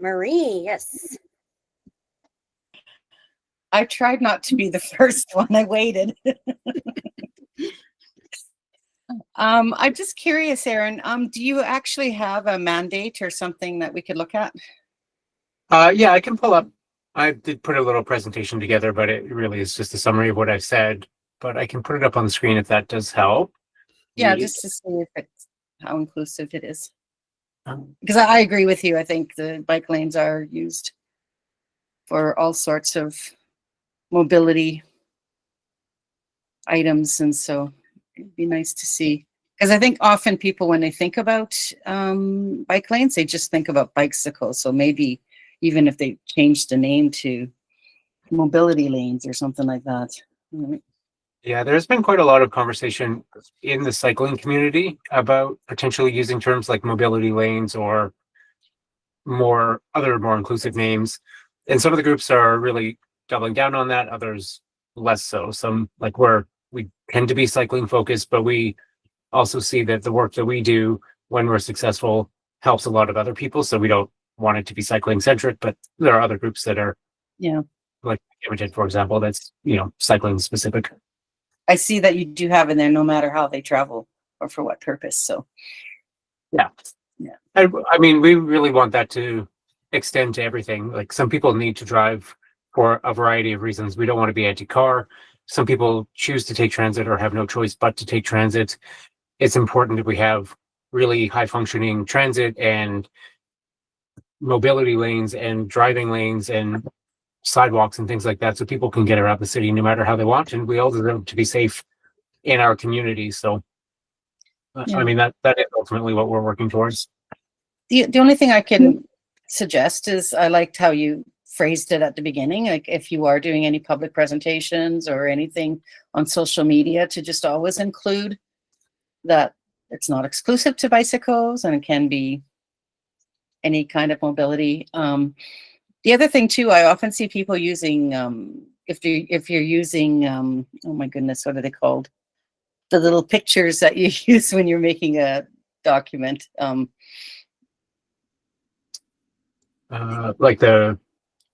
Marie, yes. I tried not to be the first one. I waited. I'm just curious, Aaron, do you actually have a mandate or something that we could look at? Yeah, I can pull up. I did put a little presentation together, but it really is just a summary of what I've said. But I can put it up on the screen if that does help. Yeah, just to see if it's how inclusive it is. Because I agree with you. I think the bike lanes are used for all sorts of mobility items, and so it'd be nice to see. Because I think often people, when they think about bike lanes, they just think about bicycles. So maybe even if they change the name to mobility lanes or something like that. Yeah, there's been quite a lot of conversation in the cycling community about potentially using terms like mobility lanes or more inclusive names. And some of the groups are really doubling down on that, others less so. Some like we tend to be cycling focused, but we also see that the work that we do when we're successful helps a lot of other people. So we don't want it to be cycling centric, but there are other groups that are, like Imogen, for example, that's, cycling specific. I see that you do have in there, no matter how they travel or for what purpose. So, yeah. I mean, we really want that to extend to everything. Like some people need to drive for a variety of reasons. We don't want to be anti-car. Some people choose to take transit or have no choice but to take transit. It's important that we have really high functioning transit and mobility lanes and driving lanes and sidewalks and things like that, so people can get around the city no matter how they want, and we all deserve to be safe in our communities. So I mean, that is ultimately what we're working towards. The only thing I can suggest is I liked how you phrased it at the beginning, like if you are doing any public presentations or anything on social media, to just always include that it's not exclusive to bicycles and it can be any kind of mobility. The other thing too, I often see people using, if you're using, oh my goodness, what are they called? The little pictures that you use when you're making a document. Like the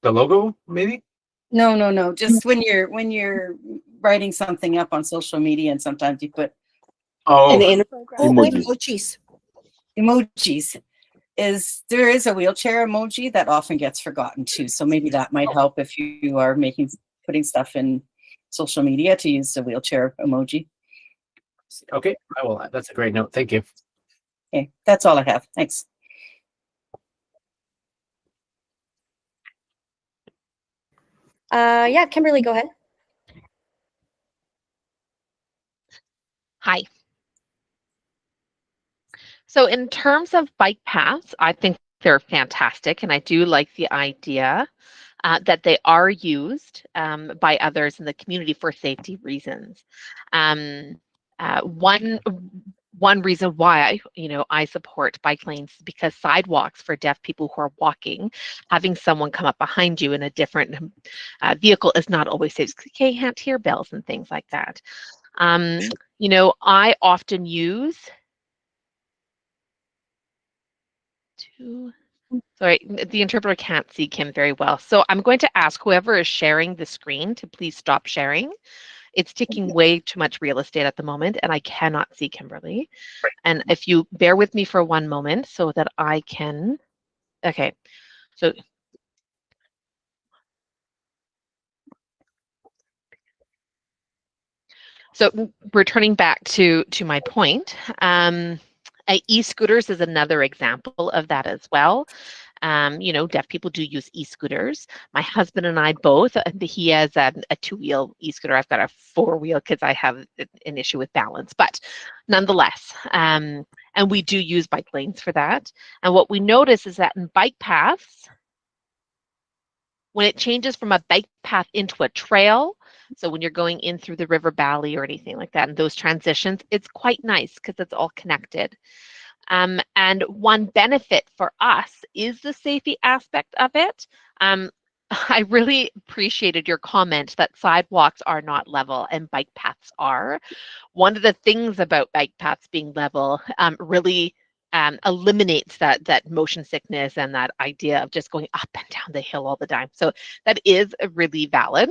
logo, maybe? No. Just when you're writing something up on social media, and sometimes you put Emojis. There is a wheelchair emoji that often gets forgotten too. So maybe that might help if you are putting stuff in social media to use the wheelchair emoji. Okay, I will. That's a great note. Thank you. Okay, that's all I have. Thanks. Yeah, Kimberly, go ahead. Hi. So in terms of bike paths, I think they're fantastic, and I do like the idea that they are used by others in the community for safety reasons. One reason why I support bike lanes is because sidewalks for deaf people who are walking, having someone come up behind you in a different vehicle is not always safe. You can't hear bells and things like that. I often use sorry, the interpreter can't see Kim very well. So I'm going to ask whoever is sharing the screen to please stop sharing. It's taking way too much real estate at the moment, and I cannot see Kimberly. And if you bear with me for one moment so that I can, okay. So returning back to my point, e-scooters is another example of that as well. Deaf people do use e-scooters. My husband and I both, he has a two-wheel e-scooter. I've got a four-wheel because I have an issue with balance, but nonetheless, and we do use bike lanes for that. And what we notice is that in bike paths, when it changes from a bike path into a trail, so when you're going in through the river valley or anything like that, and those transitions, it's quite nice because it's all connected. And one benefit for us is the safety aspect of it. I really appreciated your comment that sidewalks are not level and bike paths are. One of the things about bike paths being level really eliminates that motion sickness and that idea of just going up and down the hill all the time. So that is really valid.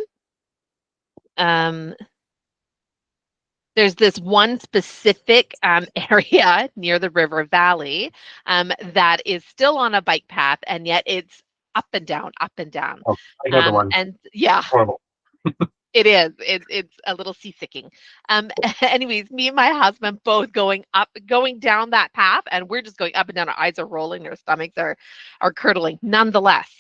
There's this one specific area near the river valley that is still on a bike path, and yet it's up and down, up and down. Oh, I know the one. And yeah, Horrible. it is. It's a little seasicking. Anyways, me and my husband both going down that path, and we're just going up and down. Our eyes are rolling, our stomachs are curdling. Nonetheless,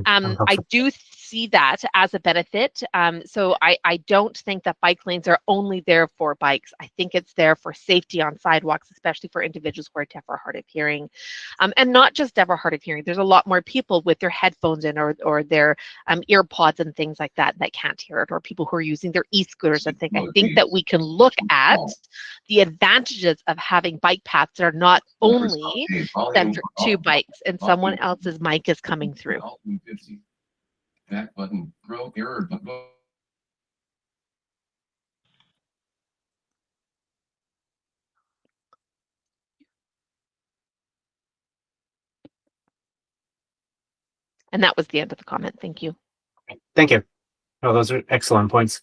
I do see that as a benefit. So I don't think that bike lanes are only there for bikes. I think it's there for safety on sidewalks, especially for individuals who are deaf or hard of hearing. And not just deaf or hard of hearing. There's a lot more people with their headphones in or their ear pods and things like that can't hear it, or people who are using their e-scooters and things. I think that we can look at the advantages of having bike paths that are not only centered to bikes. And someone else's mic is coming through. Back button, throw error. And that was the end of the comment. Thank you. Thank you. Oh, those are excellent points.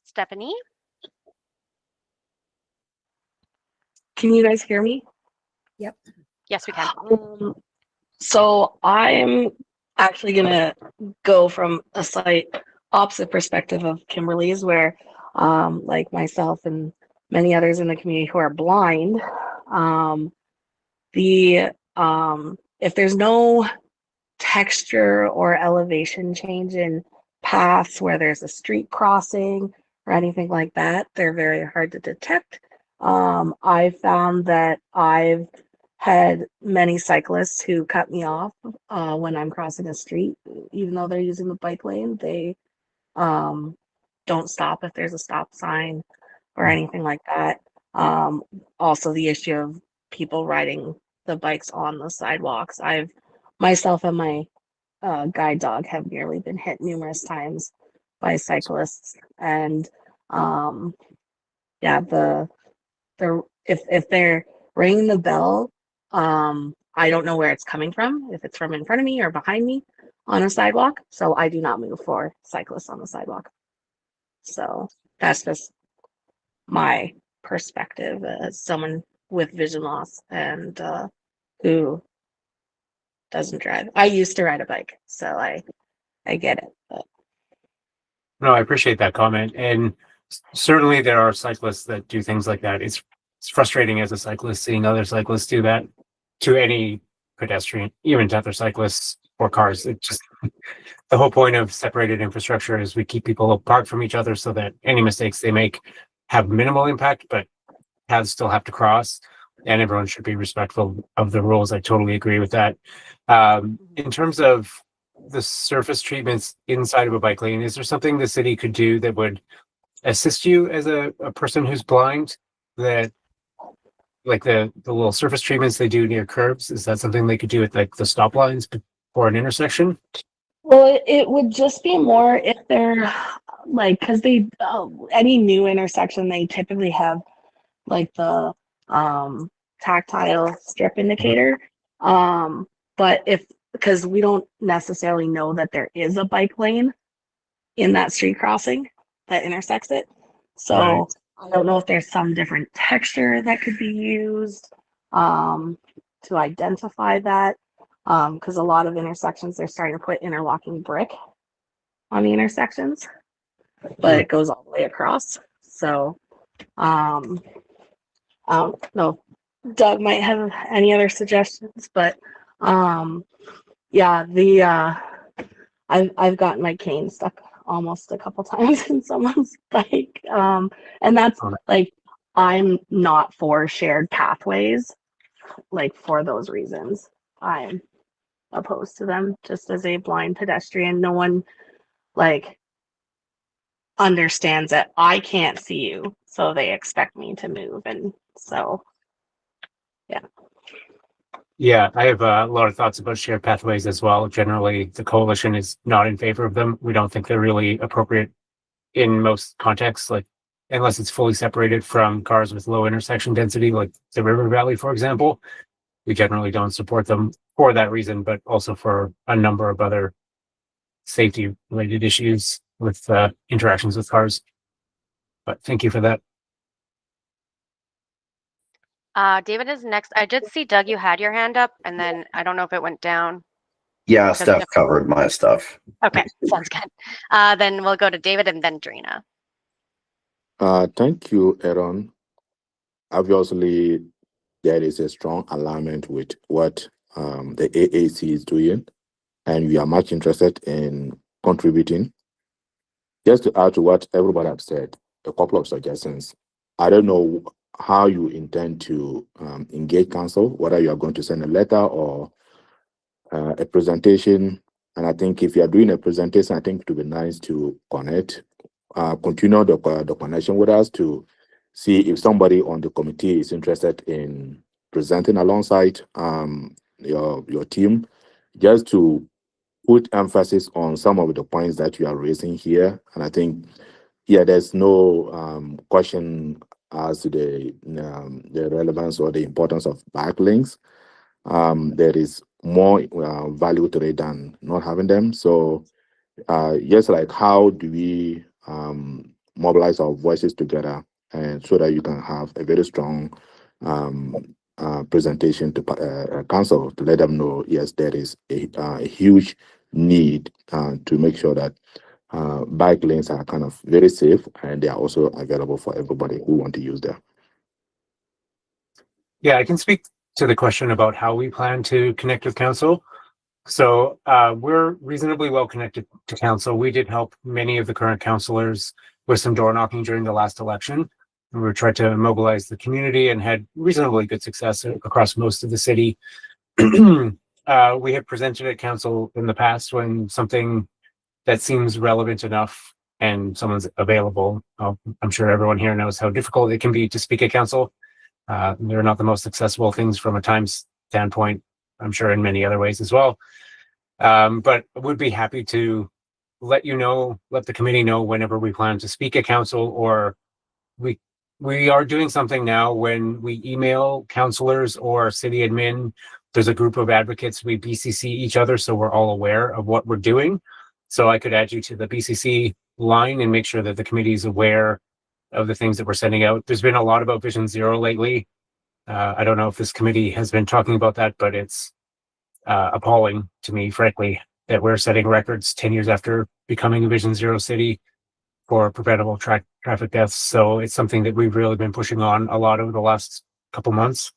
Stephanie? Can you guys hear me? Yes, we can. So I'm actually gonna go from a slight opposite perspective of Kimberly's, where like myself and many others in the community who are blind, if there's no texture or elevation change in paths where there's a street crossing or anything like that, they're very hard to detect. I found that I've had many cyclists who cut me off when I'm crossing a street, even though they're using the bike lane. They don't stop if there's a stop sign or anything like that. Also, the issue of people riding the bikes on the sidewalks. Myself and my guide dog have nearly been hit numerous times by cyclists, and if they're ringing the bell, I don't know where it's coming from, if it's from in front of me or behind me on a sidewalk. So I do not move for cyclists on the sidewalk. So that's just my perspective as someone with vision loss and who doesn't drive. I used to ride a bike, so I get it. But. No, I appreciate that comment. And certainly there are cyclists that do things like that. It's frustrating as a cyclist seeing other cyclists do that to any pedestrian, even to other cyclists or cars. It's just the whole point of separated infrastructure is we keep people apart from each other so that any mistakes they make have minimal impact, but still have to cross. And everyone should be respectful of the rules. I totally agree with that. In terms of the surface treatments inside of a bike lane, is there something the city could do that would assist you as a person who's blind, that like the little surface treatments they do near curbs? Is that something they could do at like the stop lines before an intersection? Well, it would just be more if they're like, because they any new intersection, they typically have like the tactile strip indicator. But because we don't necessarily know that there is a bike lane in that street crossing that intersects it. So right. I don't know if there's some different texture that could be used to identify that. Because a lot of intersections, they're starting to put interlocking brick on the intersections, but it goes all the way across. So I don't know if Doug might have any other suggestions, but yeah, I've gotten my cane stuck almost a couple times in someone's bike, and that's like, I'm not for shared pathways, like for those reasons. I'm opposed to them just as a blind pedestrian. No one like understands that I can't see you, so they expect me to move, and so yeah, I have a lot of thoughts about shared pathways as well. Generally, the coalition is not in favor of them. We don't think they're really appropriate in most contexts, like unless it's fully separated from cars with low intersection density, like the River Valley, for example. We generally don't support them for that reason, but also for a number of other safety related issues with interactions with cars. But thank you for that. David is next. I did see Doug, you had your hand up, and then I don't know if it went down. Yeah, Doesn't Steph have- covered my stuff. Okay, sounds good. Then we'll go to David and then Drina. Thank you, Aaron. Obviously, there is a strong alignment with what the AAC is doing, and we are much interested in contributing. Just to add to what everybody has said, a couple of suggestions. I don't know how you intend to engage council, whether you are going to send a letter or a presentation. And I think if you are doing a presentation, I think it would be nice to continue the connection with us to see if somebody on the committee is interested in presenting alongside your team, just to put emphasis on some of the points that you are raising here. And I think, yeah, there's no question as to the relevance or the importance of backlinks. There is more value to it than not having them. So just like how do we mobilize our voices together, and so that you can have a very strong presentation to council to let them know, yes, there is a huge need to make sure that bike lanes are kind of very safe and they are also available for everybody who want to use them. Yeah, I can speak to the question about how we plan to connect with council. So we're reasonably well connected to council. We did help many of the current councillors with some door knocking during the last election. And we tried to mobilize the community and had reasonably good success across most of the city. We have presented at council in the past when something that seems relevant enough and someone's available. I'm sure everyone here knows how difficult it can be to speak at council. They're not the most accessible things from a time standpoint, I'm sure in many other ways as well. But would be happy to let the committee know whenever we plan to speak at council, or we are doing something now when we email councillors or city admin. There's a group of advocates, we BCC each other, so we're all aware of what we're doing. So I could add you to the BCC line and make sure that the committee is aware of the things that we're sending out. There's been a lot about Vision Zero lately. I don't know if this committee has been talking about that, but it's appalling to me, frankly, that we're setting records 10 years after becoming a Vision Zero city for preventable traffic deaths. So it's something that we've really been pushing on a lot over the last couple months,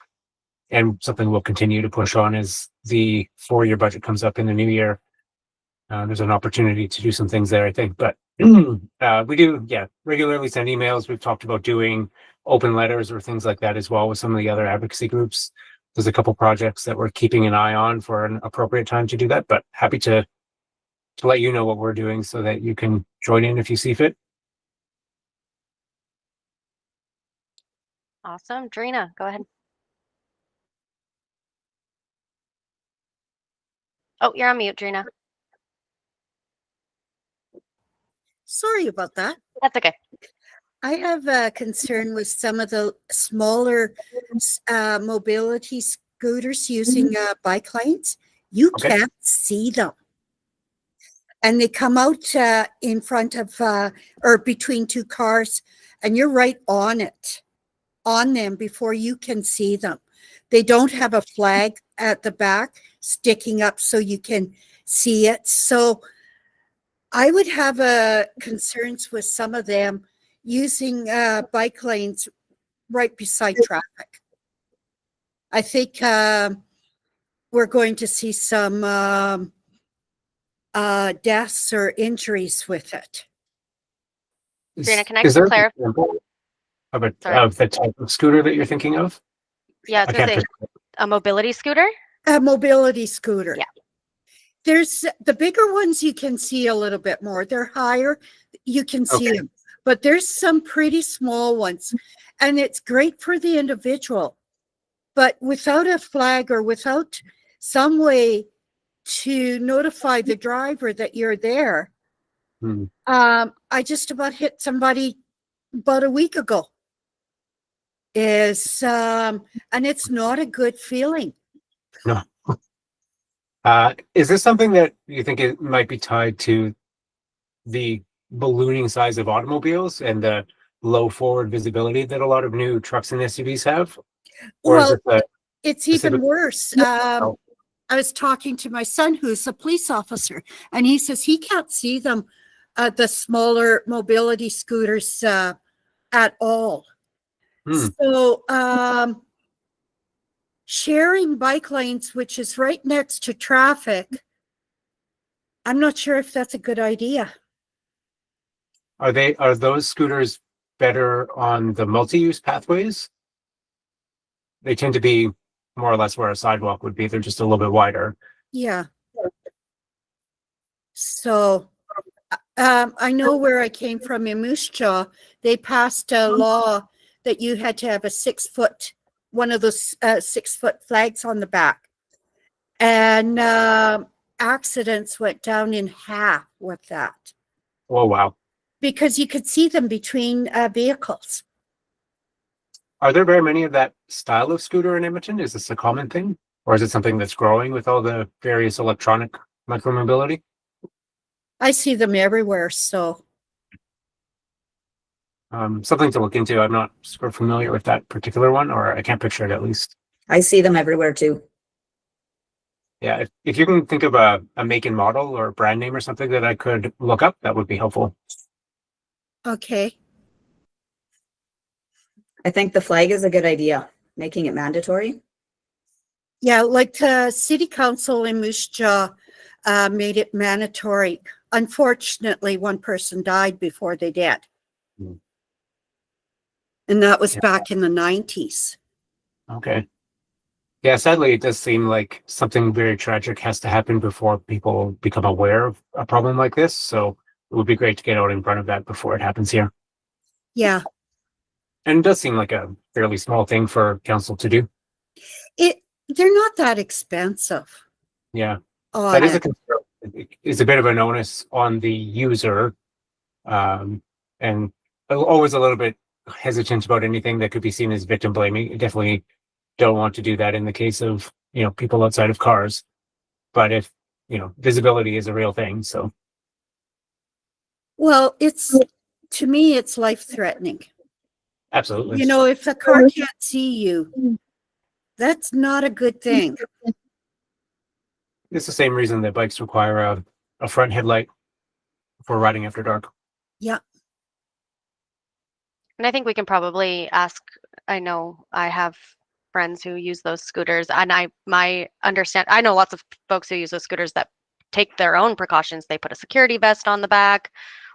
and something we'll continue to push on as the 4-year budget comes up in the new year. There's an opportunity to do some things there, I think, but we do, regularly send emails. We've talked about doing open letters or things like that as well with some of the other advocacy groups. There's a couple projects that we're keeping an eye on for an appropriate time to do that, but happy to let you know what we're doing so that you can join in if you see fit. Awesome. Drina, go ahead. Oh, you're on mute, Drina. Sorry about that. That's okay. I have a concern with some of the smaller mobility scooters using bike lanes. You Okay. can't see them. And they come out in front of or between two cars, and you're right on them before you can see them. They don't have a flag at the back sticking up so you can see it. So I would have concerns with some of them using bike lanes right beside traffic. I think we're going to see some deaths or injuries with it. Drina, can I Is there an clarify? example of Sorry. of the type of scooter that you're thinking of? Yeah, I was I gonna can't say a mobility scooter. A mobility scooter. Yeah. There's the bigger ones you can see a little bit more. They're higher, you can see Okay. them. But there's some pretty small ones, and it's great for the individual. But without a flag or without some way to notify the driver that you're there, Hmm. I just about hit somebody about a week ago. Is and it's not a good feeling. No. Is this something that you think it might be tied to the ballooning size of automobiles and the low forward visibility that a lot of new trucks and SUVs have? Or is Well, it it's even specific- worse. Oh. I was talking to my son, who's a police officer, and he says he can't see them, the smaller mobility scooters, at all. So, sharing bike lanes, which is right next to traffic, I'm not sure if that's a good idea. are those scooters better on the multi-use pathways? They tend to be more or less where a sidewalk would be. They're just a little bit wider. Yeah. So, I know where I came from in Moose Jaw, they passed a law that you had to have a 6 foot, one of those 6 foot flags on the back. And accidents went down in half with that Oh, wow. because you could see them between vehicles. Are there very many of that style of scooter in Edmonton? Is this a common thing? Or is it something that's growing with all the various electronic micromobility? I see them everywhere. So, Something to look into. I'm not super familiar with that particular one, or I can't picture it at least. I see them everywhere too. Yeah, if you can think of a make and model or a brand name or something that I could look up, that would be helpful. okay. I think the flag is a good idea, making it mandatory. Yeah, like the city council in Moose Jaw made it mandatory. Unfortunately, one person died before they did. Mm. And that was Yeah. back in the 90s. Okay. Yeah, sadly, it does seem like something very tragic has to happen before people become aware of a problem like this. So it would be great to get out in front of that before it happens here. Yeah. And it does seem like a fairly small thing for council to do. They're not that expensive. Yeah, on that is a it. concern. It's a bit of an onus on the user, and always a little bit hesitant about anything that could be seen as victim blaming. You definitely don't want to do that in the case of, people outside of cars. But if, visibility is a real thing, so. Well, to me, it's life threatening. Absolutely. If the car can't see you, that's not a good thing. It's the same reason that bikes require a front headlight for riding after dark. Yeah. And I think we can probably ask, I know I have friends who use those scooters, and I know lots of folks who use those scooters that take their own precautions. They put a security vest on the back,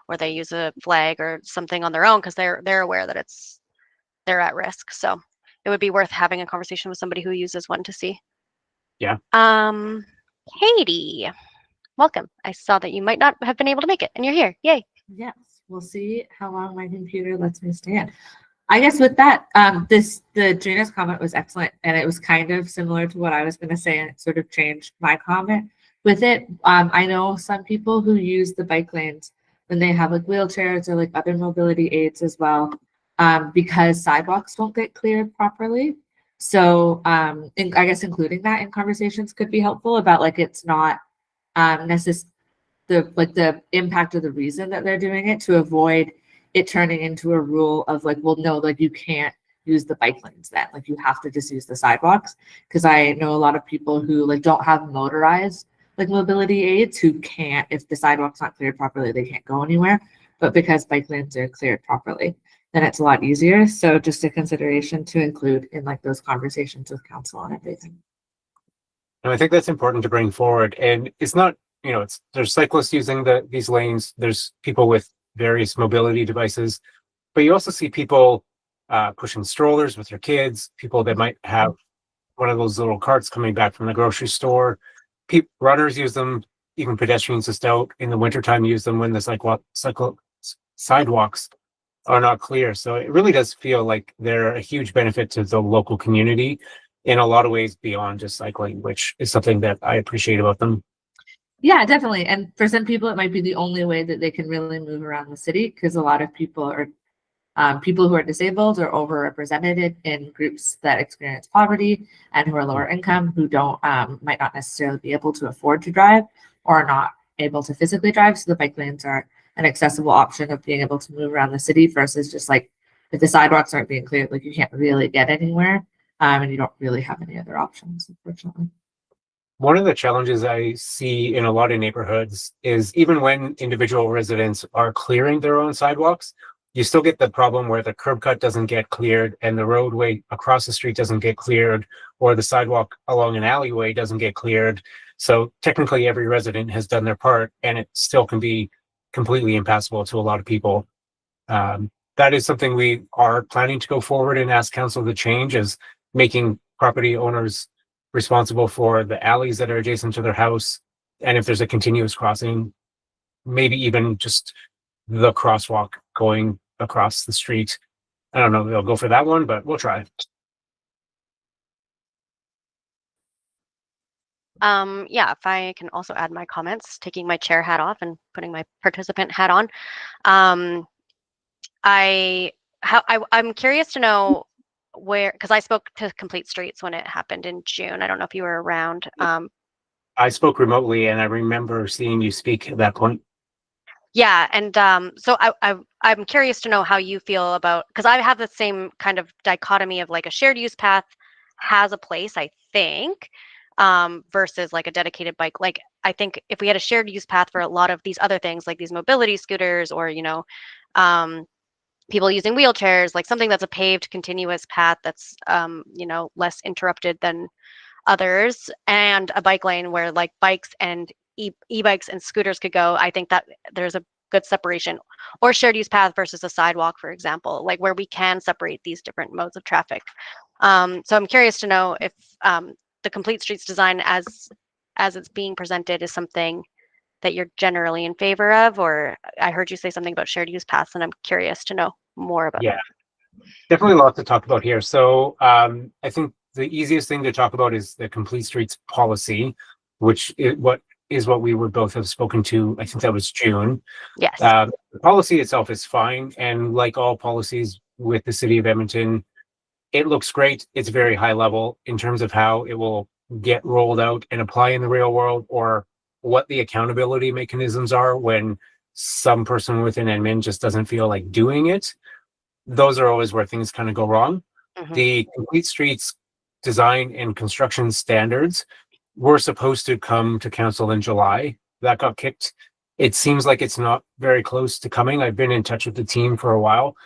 or they use a flag or something on their own because they're aware that they're at risk. So it would be worth having a conversation with somebody who uses one to see. Yeah. Katie, welcome. I saw that you might not have been able to make it, and you're here. Yay. Yes, we'll see how long my computer lets me stand. I guess with that, the Gina's comment was excellent, and it was kind of similar to what I was going to say, and it sort of changed my comment with it. I know some people who use the bike lanes when they have like wheelchairs or like other mobility aids as well, because sidewalks don't get cleared properly. So I guess including that in conversations could be helpful about like it's not necessarily the impact of the reason that they're doing it, to avoid it turning into a rule of like, well, no, like you can't use the bike lanes then, like you have to just use the sidewalks. Because I know a lot of people who like don't have motorized like mobility aids who can't, if the sidewalk's not cleared properly, they can't go anywhere. But because bike lanes are cleared properly, then it's a lot easier. So just a consideration to include in like those conversations with council and everything. And I think that's important to bring forward. And it's not, there's cyclists using these lanes. There's people with various mobility devices, but you also see people pushing strollers with their kids, people that might have one of those little carts coming back from the grocery store. Runners use them, even pedestrians just out in the wintertime use them when the sidewalks are not clear. So it really does feel like they're a huge benefit to the local community in a lot of ways beyond just cycling, which is something that I appreciate about them. Yeah, definitely. And for some people, it might be the only way that they can really move around the city, because a lot of people are People who are disabled are overrepresented in groups that experience poverty and who are lower income, who don't might not necessarily be able to afford to drive or are not able to physically drive. So the bike lanes are an accessible option of being able to move around the city versus just like if the sidewalks aren't being cleared, like you can't really get anywhere, and you don't really have any other options, unfortunately. One of the challenges I see in a lot of neighborhoods is even when individual residents are clearing their own sidewalks, you still get the problem where the curb cut doesn't get cleared and the roadway across the street doesn't get cleared, or the sidewalk along an alleyway doesn't get cleared. So technically every resident has done their part and it still can be completely impassable to a lot of people. That is something we are planning to go forward and ask council to change, is making property owners responsible for the alleys that are adjacent to their house. And if there's a continuous crossing, maybe even just the crosswalk going across the street. I don't know if they'll go for that one, but we'll try. Yeah, if I can also add my comments, taking my chair hat off and putting my participant hat on. I'm curious to know where, because I spoke to Complete Streets when it happened in June. I don't know if you were around. I spoke remotely and I remember seeing you speak at that point. Yeah, and so I'm curious to know how you feel about, because I have the same kind of dichotomy of like a shared use path has a place, I think, versus like a dedicated bike. Like I think if we had a shared use path for a lot of these other things, like these mobility scooters, or people using wheelchairs, like something that's a paved continuous path that's less interrupted than others, and a bike lane where like bikes and e-bikes and scooters could go, I think that there's a good separation. Or shared use path versus a sidewalk, for example, like where we can separate these different modes of traffic. So I'm curious to know if the Complete Streets design as it's being presented is something that you're generally in favor of, or I heard you say something about shared use paths, and I'm curious to know more about that. Definitely a lot to talk about here. So I think the easiest thing to talk about is the Complete Streets policy, which is what we would both have spoken to. I think that was June. Yes. The policy itself is fine. And like all policies with the city of Edmonton, it looks great. It's very high level in terms of how it will get rolled out and apply in the real world, or what the accountability mechanisms are when some person within admin just doesn't feel like doing it. Those are always where things kind of go wrong. Mhm. The Complete Streets design and construction standards were supposed to come to council in July. That got kicked. It seems like it's not very close to coming. I've been in touch with the team for a while.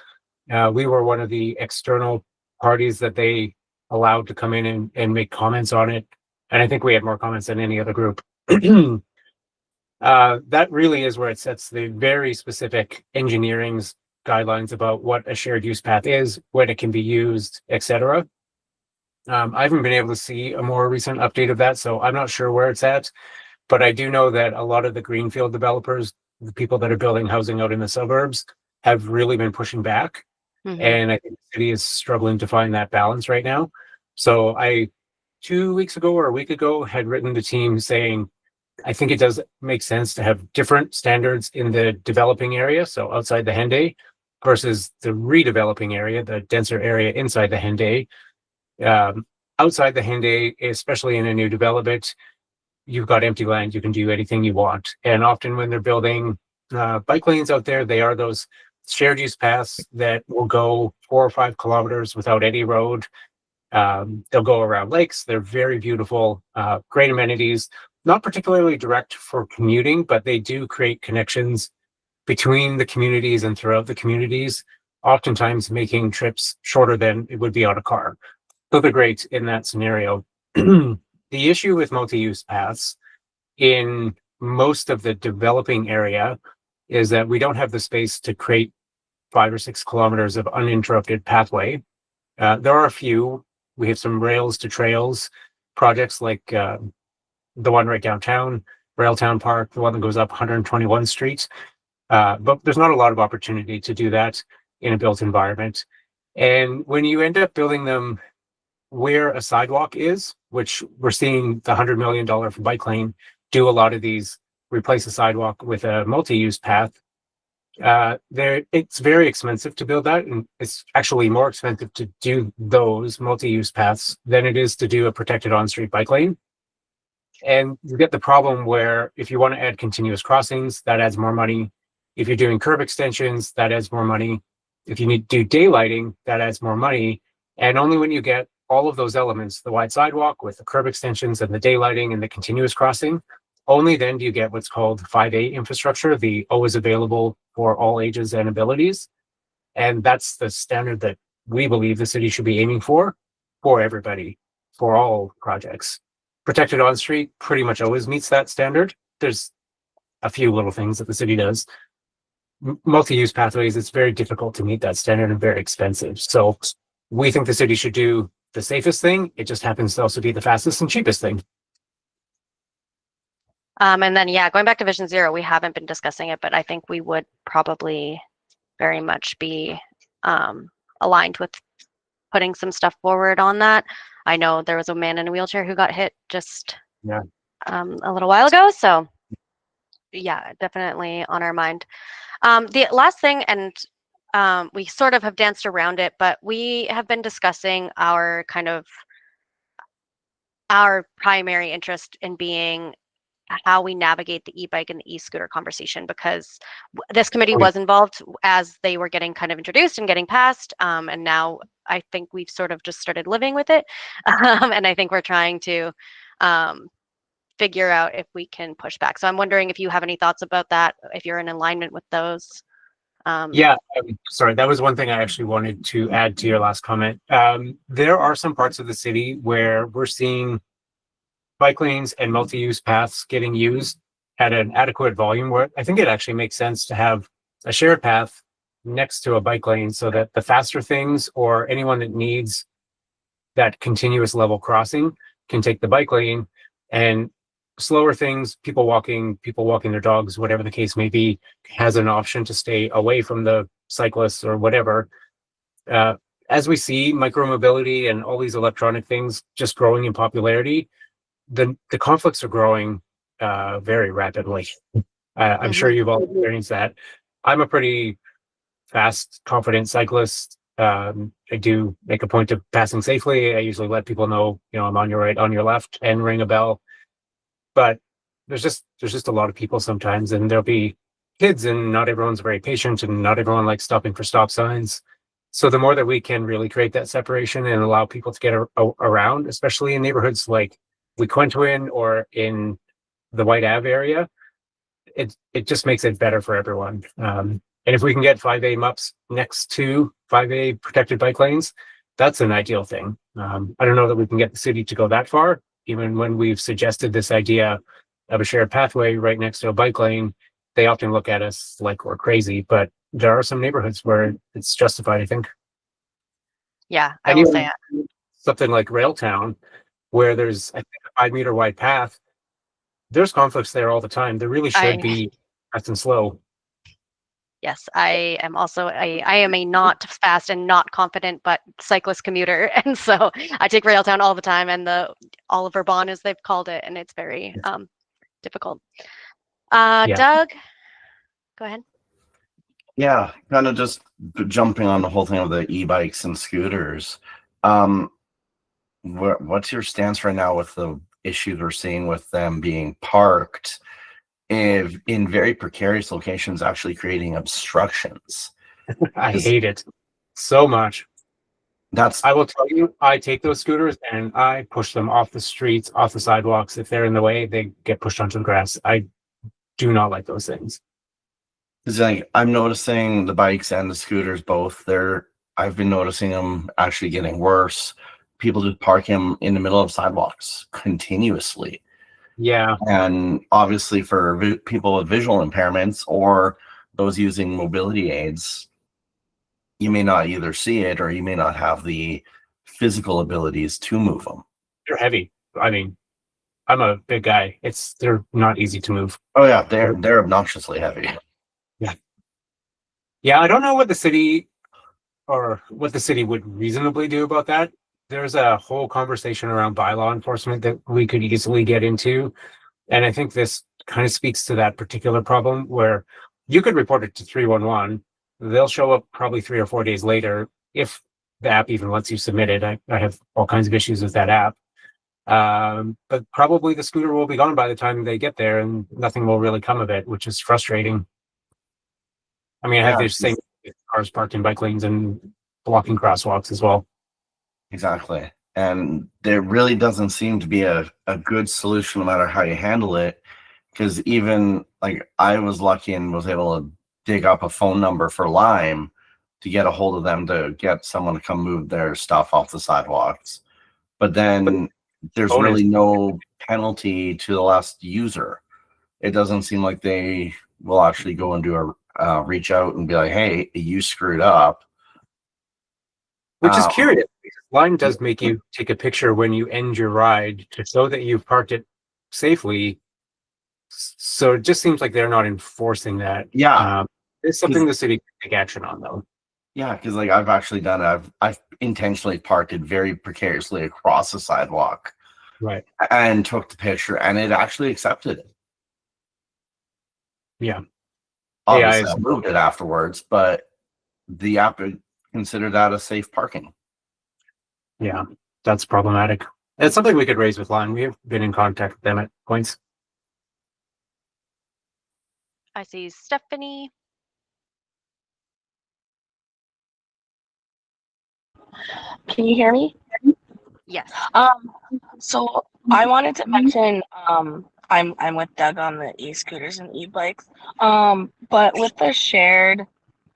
We were one of the external parties that they allowed to come in and make comments on it. And I think we had more comments than any other group. That really is where it sets the very specific engineering guidelines about what a shared use path is, when it can be used, etc. I haven't been able to see a more recent update of that, so I'm not sure where it's at. But I do know that a lot of the greenfield developers, the people that are building housing out in the suburbs, have really been pushing back. Mhm. And I think the city is struggling to find that balance right now. So I, 2 weeks ago or a week ago, had written the team saying, I think it does make sense to have different standards in the developing area, so outside the Henday, versus the redeveloping area, the denser area inside the Henday. Outside the Henday, especially in a new development, you've got empty land, you can do anything you want. And often when they're building bike lanes out there, they are those shared use paths that will go 4 or 5 kilometers without any road. They'll go around lakes. They're very beautiful, great amenities, not particularly direct for commuting, but they do create connections between the communities and throughout the communities, oftentimes making trips shorter than it would be on a car. So they're great in that scenario. The issue with multi-use paths in most of the developing area is that we don't have the space to create 5 or 6 kilometers of uninterrupted pathway. There are a few. We have some rails to trails projects, like the one right downtown, Railtown Park, the one that goes up 121st Street. But there's not a lot of opportunity to do that in a built environment. And when you end up building them where a sidewalk is, which we're seeing the $100 million for bike lane do a lot of these, replace a sidewalk with a multi-use path, It's very expensive to build that, and it's actually more expensive to do those multi-use paths than it is to do a protected on-street bike lane. And you get the problem where if you want to add continuous crossings, that adds more money. If you're doing curb extensions, that adds more money. If you need to do daylighting, that adds more money. And only when you get all of those elements, the wide sidewalk with the curb extensions and the daylighting and the continuous crossing, only then do you get what's called 5A infrastructure, the always available for all ages and abilities. And that's the standard that we believe the city should be aiming for everybody, for all projects. Protected on street pretty much always meets that standard. There's a few little things that the city does. Multi-use pathways, it's very difficult to meet that standard and very expensive. So we think the city should do the safest thing. It just happens to also be the fastest and cheapest thing. And then, yeah, going back to Vision Zero, we haven't been discussing it, but I think we would probably very much be aligned with putting some stuff forward on that. I know there was a man in a wheelchair who got hit just a little while ago. So yeah, definitely on our mind. The last thing, and we sort of have danced around it, but we have been discussing our primary interest in being how we navigate the e-bike and the e-scooter conversation, because this committee was involved as they were getting kind of introduced and getting passed. And now I think we've sort of just started living with it. And I think we're trying to figure out if we can push back. So I'm wondering if you have any thoughts about that, if you're in alignment with those. Yeah, sorry, that was one thing I actually wanted to add to your last comment. There are some parts of the city where we're seeing bike lanes and multi-use paths getting used at an adequate volume, where I think it actually makes sense to have a shared path next to a bike lane so that the faster things or anyone that needs that continuous level crossing can take the bike lane, and slower things, people walking their dogs, whatever the case may be, has an option to stay away from the cyclists or whatever. As we see micromobility and all these electronic things just growing in popularity, the conflicts are growing very rapidly. I'm sure you've all experienced that. I'm a pretty fast, confident cyclist. I do make a point of passing safely. I usually let people know, I'm on your right, on your left, and ring a bell. But there's just a lot of people sometimes, and there'll be kids, and not everyone's very patient, and not everyone likes stopping for stop signs. So the more that we can really create that separation and allow people to get around, especially in neighborhoods like Wequentuin or in the White Ave area, it just makes it better for everyone. And if we can get 5A MUPs next to 5A protected bike lanes, that's an ideal thing. I don't know that we can get the city to go that far. Even when we've suggested this idea of a shared pathway right next to a bike lane, they often look at us like we're crazy, but there are some neighborhoods where it's justified, I think. Yeah, I will say something like Railtown, where there's, I think, a 5-meter wide path. There's conflicts there all the time. There really should be fast and slow. Yes, I am also I am a not fast and not confident, but cyclist commuter. And so I take Railtown all the time, and the Oliver Bond, as they've called it, and it's very difficult. Doug, go ahead. Yeah, kind of just jumping on the whole thing of the e-bikes and scooters. What's your stance right now with the issues we're seeing with them being parked in very precarious locations, actually creating obstructions? I hate it so much. I will tell you, I take those scooters and I push them off the streets, off the sidewalks. If they're in the way, they get pushed onto the grass. I do not like those things. It's like, I'm noticing the bikes and the scooters both. I've been noticing them actually getting worse. People just park them in the middle of sidewalks continuously. Yeah. And obviously for people with visual impairments or those using mobility aids, you may not either see it or you may not have the physical abilities to move them. They're heavy. I mean, I'm a big guy. They're not easy to move. Oh yeah, they're obnoxiously heavy. Yeah. Yeah, I don't know what the city would reasonably do about that. There's a whole conversation around bylaw enforcement that we could easily get into. And I think this kind of speaks to that particular problem where you could report it to 311. They'll show up probably 3 or 4 days later if the app even lets you submit it. I have all kinds of issues with that app. But probably the scooter will be gone by the time they get there and nothing will really come of it, which is frustrating. I mean, I have Yeah. the same cars parked in bike lanes and blocking crosswalks as well. Exactly. And there really doesn't seem to be a good solution no matter how you handle it. Because even like I was lucky and was able to dig up a phone number for Lime to get a hold of them to get someone to come move their stuff off the sidewalks. But then there's really no penalty to the last user. It doesn't seem like they will actually go and do a reach out and be like, hey, you screwed up. Which is curious. Lime does make you take a picture when you end your ride to show that you've parked it safely. So it just seems like they're not enforcing that. Yeah. It's something the city can take action on, though. Yeah, because like I've actually done it. I've intentionally parked it very precariously across the sidewalk. Right. And took the picture and it actually accepted it. Yeah. Obviously, I moved it afterwards, but the app considered that a safe parking. Yeah, that's problematic. It's something we could raise with Lime. We have been in contact with them at points. I see Stephanie. Can you hear me? Yes. So I wanted to mention, I'm with Doug on the e-scooters and e-bikes. But with the shared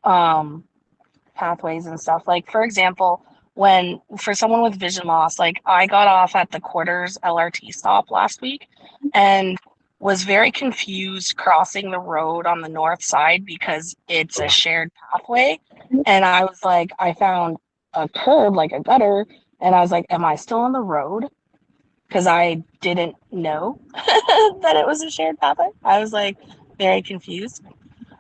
pathways and stuff, like for example, when for someone with vision loss, like I got off at the Quarters LRT stop last week and was very confused crossing the road on the north side because it's a shared pathway. And I was like, I found a curb, like a gutter, and I was like, am I still on the road? Because I didn't know that it was a shared pathway. I was like very confused.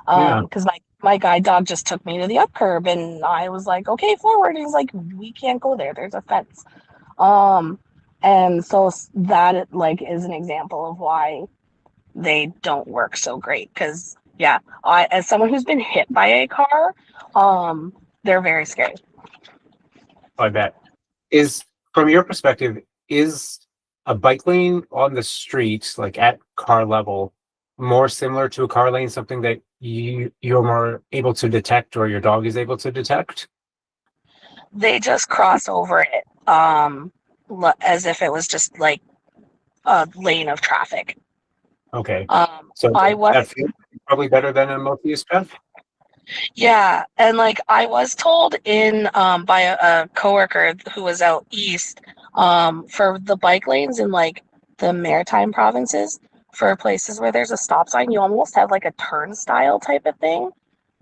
Because my guide dog just took me to the up curb and I was like, okay, forward. And he's like, we can't go there. There's a fence. And so that like is an example of why they don't work so great. Because yeah, as someone who's been hit by a car, they're very scary. I bet. Is from your perspective, is a bike lane on the street, like at car level, more similar to a car lane, something that you're more able to detect or your dog is able to detect? They just cross over it as if it was just like a lane of traffic. Okay. So that feels probably better than a multi-use path? Yeah, and like I was told in by a coworker who was out east, for the bike lanes in like the maritime provinces, for places where there's a stop sign, you almost have like a turnstile type of thing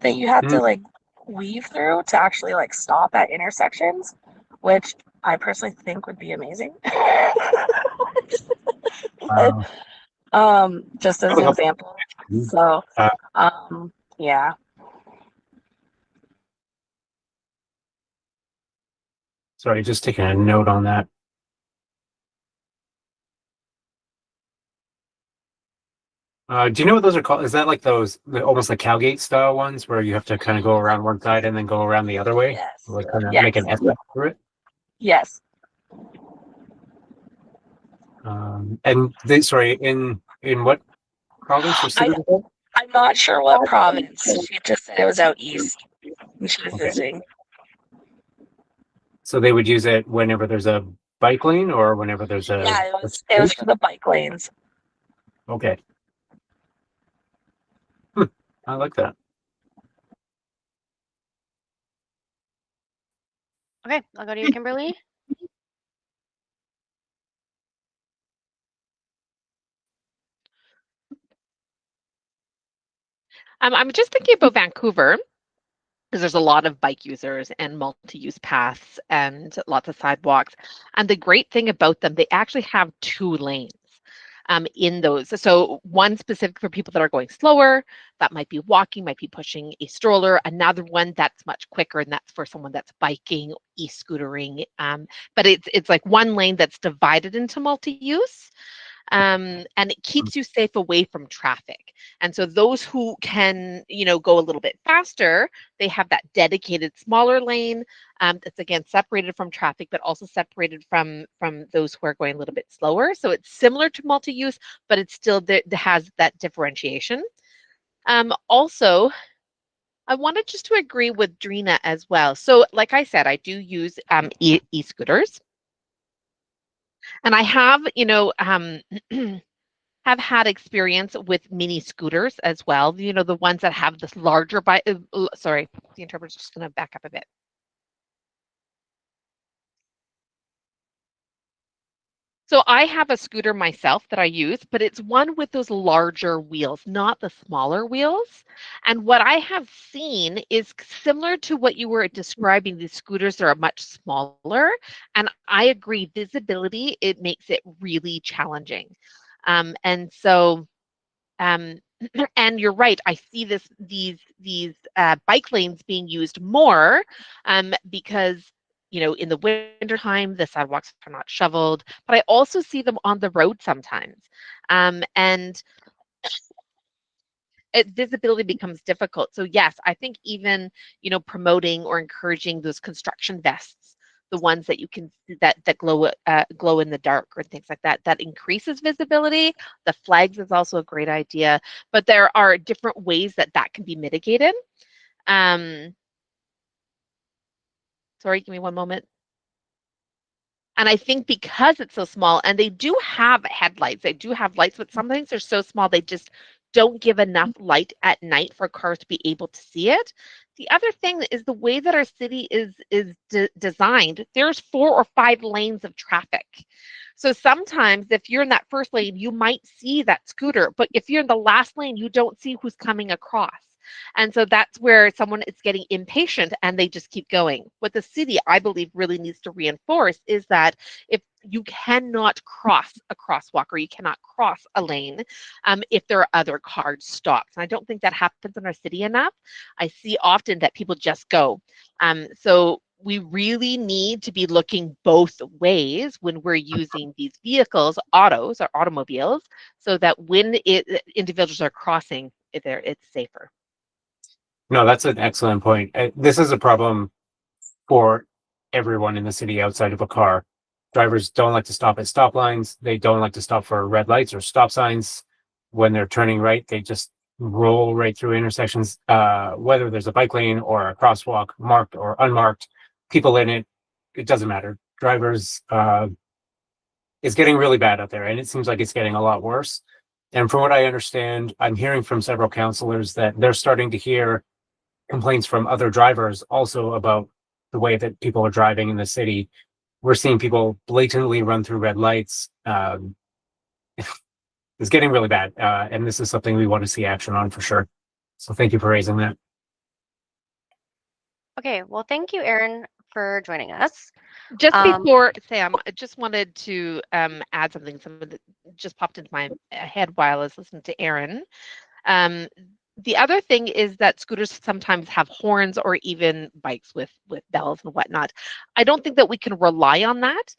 that you have to like weave through to actually like stop at intersections, which I personally think would be amazing. But, just as an example. So, yeah. Sorry, just taking a note on that. Do you know what those are called? Is that like those almost like Cowgate style ones where you have to kind of go around one side and then go around the other way? Yes. Like kind of Yes. make an S through it? Yes. And they, sorry, in what province or city? I'm not sure what province. She just said it was out east. She was visiting. So they would use it whenever there's a bike lane or whenever there's a... Yeah, it was for the bike lanes. Okay. I like that. Okay, I'll go to you, Kimberly. I'm just thinking about Vancouver, because there's a lot of bike users and multi-use paths and lots of sidewalks. And the great thing about them, they actually have 2 lanes in those. So one specific for people that are going slower, that might be walking, might be pushing a stroller. Another one that's much quicker, and that's for someone that's biking, e-scootering. But it's like one lane that's divided into multi-use. and it keeps you safe away from traffic. And so those who can, go a little bit faster, they have that dedicated smaller lane that's again separated from traffic, but also separated from those who are going a little bit slower. So it's similar to multi-use, but it still has that differentiation. Also, I wanted just to agree with Drina as well. So like I said, I do use e-scooters. And I have, have had experience with mini scooters as well. The ones that have this larger sorry, the interpreter's just going to back up a bit. So I have a scooter myself that I use, but it's one with those larger wheels, not the smaller wheels. And what I have seen is similar to what you were describing. These scooters are much smaller. And I agree, visibility, it makes it really challenging. And so, and you're right, I see these bike lanes being used more because in the wintertime, the sidewalks are not shoveled, but I also see them on the road sometimes. And visibility becomes difficult. So yes, I think even, promoting or encouraging those construction vests, the ones that you can that glow in the dark or things like that, that increases visibility. The flags is also a great idea, but there are different ways that can be mitigated. Sorry, give me one moment. And I think because it's so small, and they do have headlights, they do have lights, but some things are so small, they just don't give enough light at night for cars to be able to see it. The other thing is the way that our city is designed, there's 4 or 5 lanes of traffic. So sometimes if you're in that first lane, you might see that scooter, but if you're in the last lane, you don't see who's coming across. And so that's where someone is getting impatient and they just keep going. What the city, I believe, really needs to reinforce is that if you cannot cross a crosswalk or you cannot cross a lane if there are other cars stopped. And I don't think that happens in our city enough. I see often that people just go. So we really need to be looking both ways when we're using these vehicles, autos or automobiles, so that when individuals are crossing, it's safer. No, that's an excellent point. This is a problem for everyone in the city outside of a car. Drivers don't like to stop at stop lines. They don't like to stop for red lights or stop signs. When they're turning right, they just roll right through intersections, whether there's a bike lane or a crosswalk, marked or unmarked, people in it, it doesn't matter. Drivers, it's getting really bad out there, and it seems like it's getting a lot worse. And from what I understand, I'm hearing from several counselors that they're starting to hear complaints from other drivers also about the way that people are driving in the city. We're seeing people blatantly run through red lights. It's getting really bad. And this is something we want to see action on for sure. So thank you for raising that. Okay, well, thank you, Erin, for joining us. Just before, Sam, I just wanted to add something. Something that just popped into my head while I was listening to Erin. The other thing is that scooters sometimes have horns or even bikes with bells and whatnot. I don't think that we can rely on that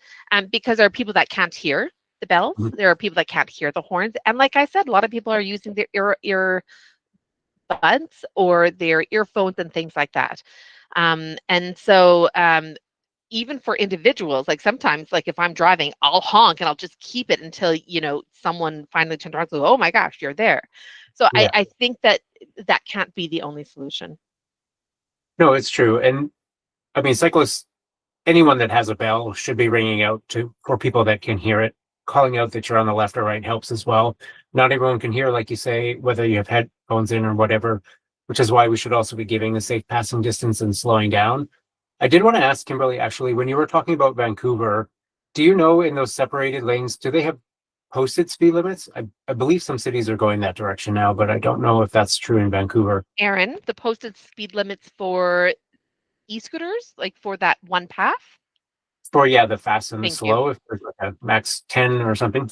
because there are people that can't hear the bells. Mhm. There are people that can't hear the horns. And like I said, a lot of people are using their earbuds or their earphones and things like that. And so even for individuals, like sometimes, like if I'm driving, I'll honk and I'll just keep it until, someone finally turns around and goes, oh my gosh, you're there. So Yeah. I think that can't be the only solution. No, it's true. And I mean, cyclists, anyone that has a bell should be ringing out for people that can hear it. Calling out that you're on the left or right helps as well. Not everyone can hear, like you say, whether you have headphones in or whatever, which is why we should also be giving a safe passing distance and slowing down. I did want to ask Kimberly, actually, when you were talking about Vancouver, do you know in those separated lanes, do they have posted speed limits? I believe some cities are going that direction now, but I don't know if that's true in Vancouver. Erin, the posted speed limits for e-scooters, like for that one path? For, yeah, the fast and the Thank you. slow, if there's like a max 10 or something.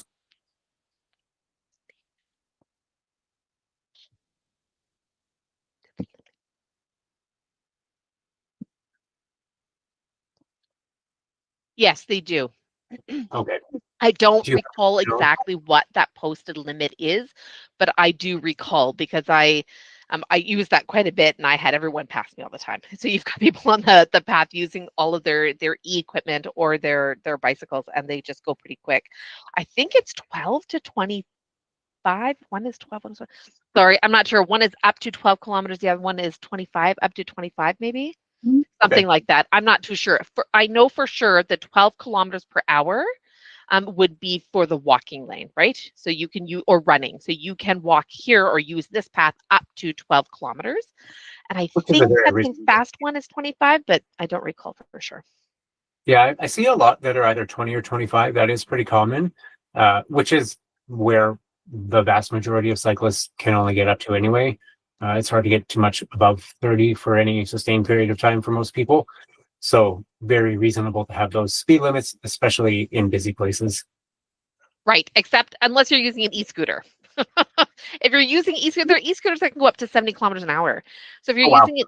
Yes, they do. Okay. I don't Do you recall know? exactly what that posted limit is, but I do recall because I use that quite a bit, and I had everyone pass me all the time. So you've got people on the path using all of their e-equipment or their bicycles, and they just go pretty quick. I think it's 12 to 25. One is 12. One is sorry, I'm not sure. One is up to 12 kilometers. The other one is 25, up to 25, maybe something like that. I'm not too sure. I know for sure that 12 kilometers per hour would be for the walking lane, right? So you can use, or running. So you can walk here or use this path up to 12 kilometers. And I Which is a think very that the reasonable. fast one is 25, but I don't recall for sure. Yeah, I see a lot that are either 20 or 25. That is pretty common, which is where the vast majority of cyclists can only get up to anyway. It's hard to get too much above 30 for any sustained period of time for most people. So very reasonable to have those speed limits, especially in busy places. Right, except unless you're using an e-scooter. If you're using e-scooter, there are e-scooters that can go up to 70 kilometers an hour. So if you're Oh, wow. using it,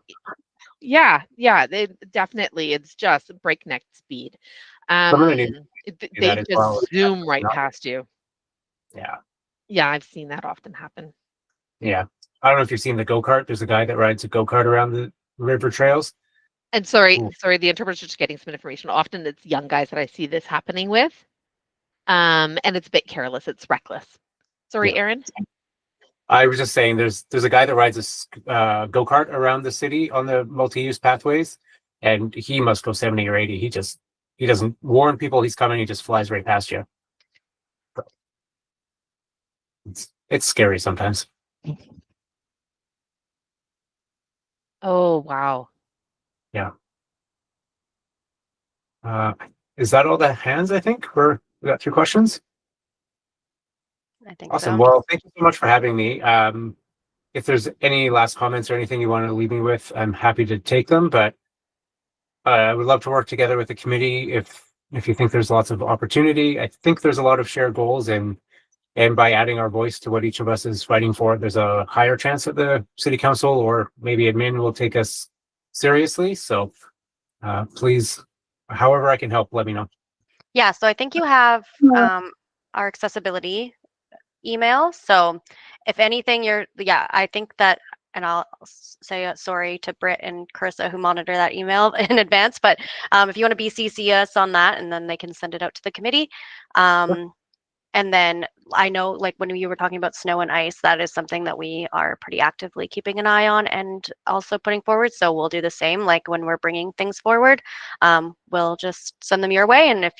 yeah, definitely, it's just breakneck speed. Some of the new do They that as just well. zoom right Not- past you. Yeah, Yeah, I've seen that often happen. yeah. I don't know if you've seen the go-kart. There's a guy that rides a go-kart around the river trails. And sorry, Ooh. the interpreter's just getting some information. Often it's young guys that I see this happening with. And it's a bit careless. It's reckless. Sorry, Yeah. Aaron. I was just saying, there's a guy that rides a go-kart around the city on the multi-use pathways, and he must go 70 or 80. He doesn't warn people he's coming. He just flies right past you. It's scary sometimes. Oh, wow. Yeah. Is that all the hands? I think we got 3 questions. I think Awesome. so. Well, thank you so much for having me. If there's any last comments or anything you want to leave me with, I'm happy to take them. But I would love to work together with the committee if you think there's lots of opportunity. I think there's a lot of shared goals, and by adding our voice to what each of us is fighting for, there's a higher chance that the city council or maybe admin will take us seriously. So please, however I can help, let me know. Yeah, so I think you have our accessibility email. So if anything, I think that, and I'll say sorry to Britt and Carissa who monitor that email in advance, but if you want to BCC us on that, and then they can send it out to the committee. And then I know, like when you were talking about snow and ice, that is something that we are pretty actively keeping an eye on and also putting forward. So we'll do the same, like when we're bringing things forward, we'll just send them your way. And if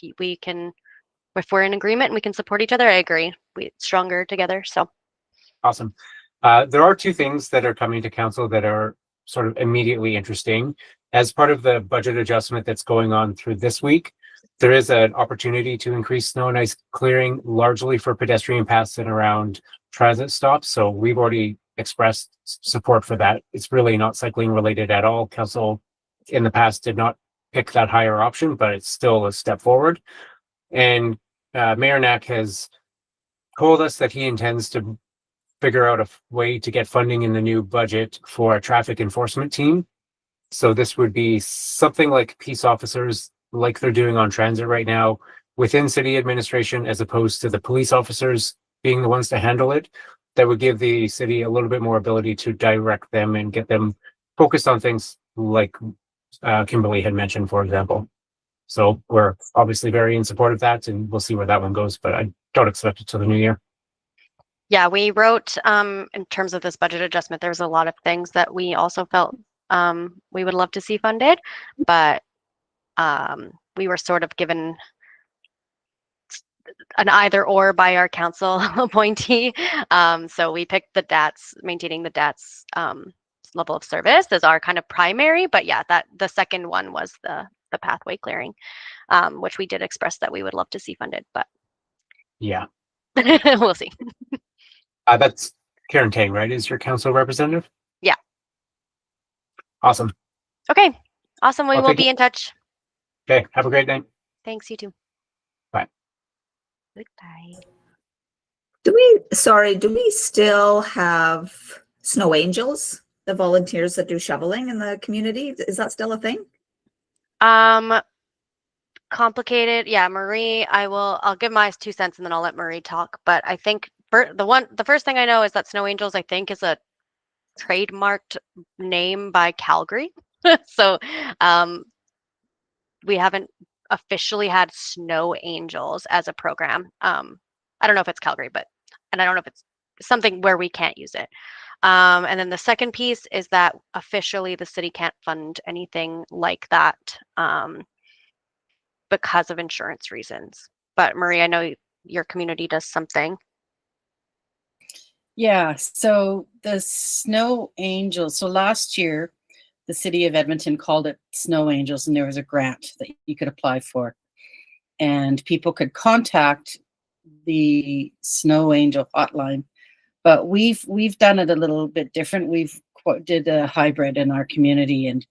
we're in agreement and we can support each other, I agree. We're stronger together. So Awesome. There are 2 things that are coming to council that are sort of immediately interesting. As part of the budget adjustment that's going on through this week, there is an opportunity to increase snow and ice clearing largely for pedestrian paths and around transit stops. So we've already expressed support for that. It's really not cycling related at all. Council in the past did not pick that higher option, but it's still a step forward. And Mayor Knack has told us that he intends to figure out a way to get funding in the new budget for a traffic enforcement team. So this would be something like peace officers, like they're doing on transit right now, within city administration, as opposed to the police officers being the ones to handle it. That would give the city a little bit more ability to direct them and get them focused on things like Kimberly had mentioned, for example. So we're obviously very in support of that, and we'll see where that one goes, but I don't expect it till the new year. yeah, we wrote in terms of this budget adjustment, there was a lot of things that we also felt we would love to see funded, but we were sort of given an either or by our council appointee. So we picked the DATS, maintaining the DATS level of service as our kind of primary, but yeah, that the second one was the pathway clearing, which we did express that we would love to see funded, but Yeah. we'll see. That's Karen Tang, right? Is your council representative? Yeah. Awesome. Okay. Awesome. We I'll will take be it. in touch. Okay. Have a great night. Thanks, you too. Bye. Goodbye. Do we still have snow angels, the volunteers that do shoveling in the community? Is that still a thing? complicated. Yeah, Marie, I'll give my 2 cents and then I'll let Marie talk. But I think the first thing I know is that Snow Angels, I think, is a trademarked name by Calgary. So we haven't officially had Snow Angels as a program. I don't know if it's Calgary, and I don't know if it's something where we can't use it. And then the second piece is that officially the city can't fund anything like that because of insurance reasons. But Marie, I know your community does something. Yeah, so the Snow Angels. So last year, the city of Edmonton called it Snow Angels, and there was a grant that you could apply for. And people could contact the Snow Angel hotline. But we've done it a little bit different. We've did a hybrid in our community, and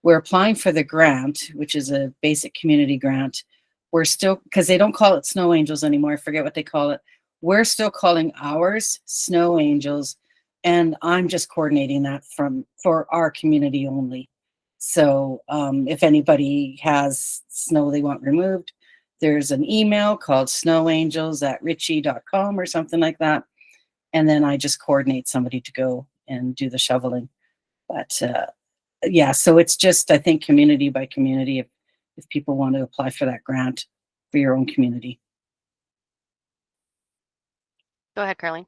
we're applying for the grant, which is a basic community grant. We're still, because they don't call it Snow Angels anymore. I forget what they call it. We're still calling ours Snow Angels, and I'm just coordinating that for our community only. So if anybody has snow they want removed, there's an email called snowangels@ritchie.com or something like that. And then I just coordinate somebody to go and do the shoveling. But yeah, so it's just, I think, community by community if people want to apply for that grant for your own community. Go ahead, Caroline.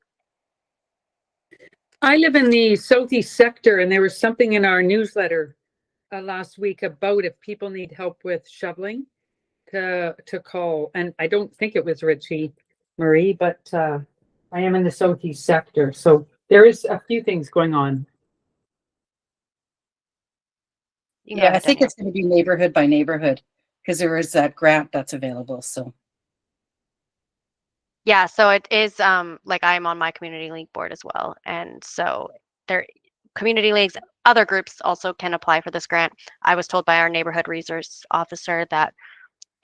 I live in the southeast sector, and there was something in our newsletter last week about if people need help with shoveling to call. And I don't think it was Ritchie, Marie, but I am in the southeast sector, so there is a few things going on. Yeah, I think it's going to be neighborhood by neighborhood because there is that grant that's available. So yeah, so it is like I'm on my community league board as well, and so there community leagues, other groups also can apply for this grant. I was told by our neighborhood resource officer that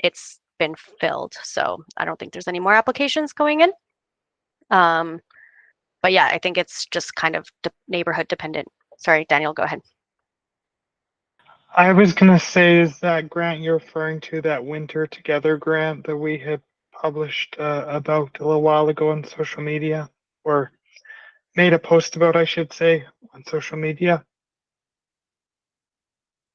it's been filled, so I don't think there's any more applications going in. But yeah, I think it's just kind of neighborhood dependent. Sorry, Daniel, go ahead. I was going to say, is that grant you're referring to, that Winter Together grant that we had published about a little while ago on social media, or made a post about, I should say, on social media?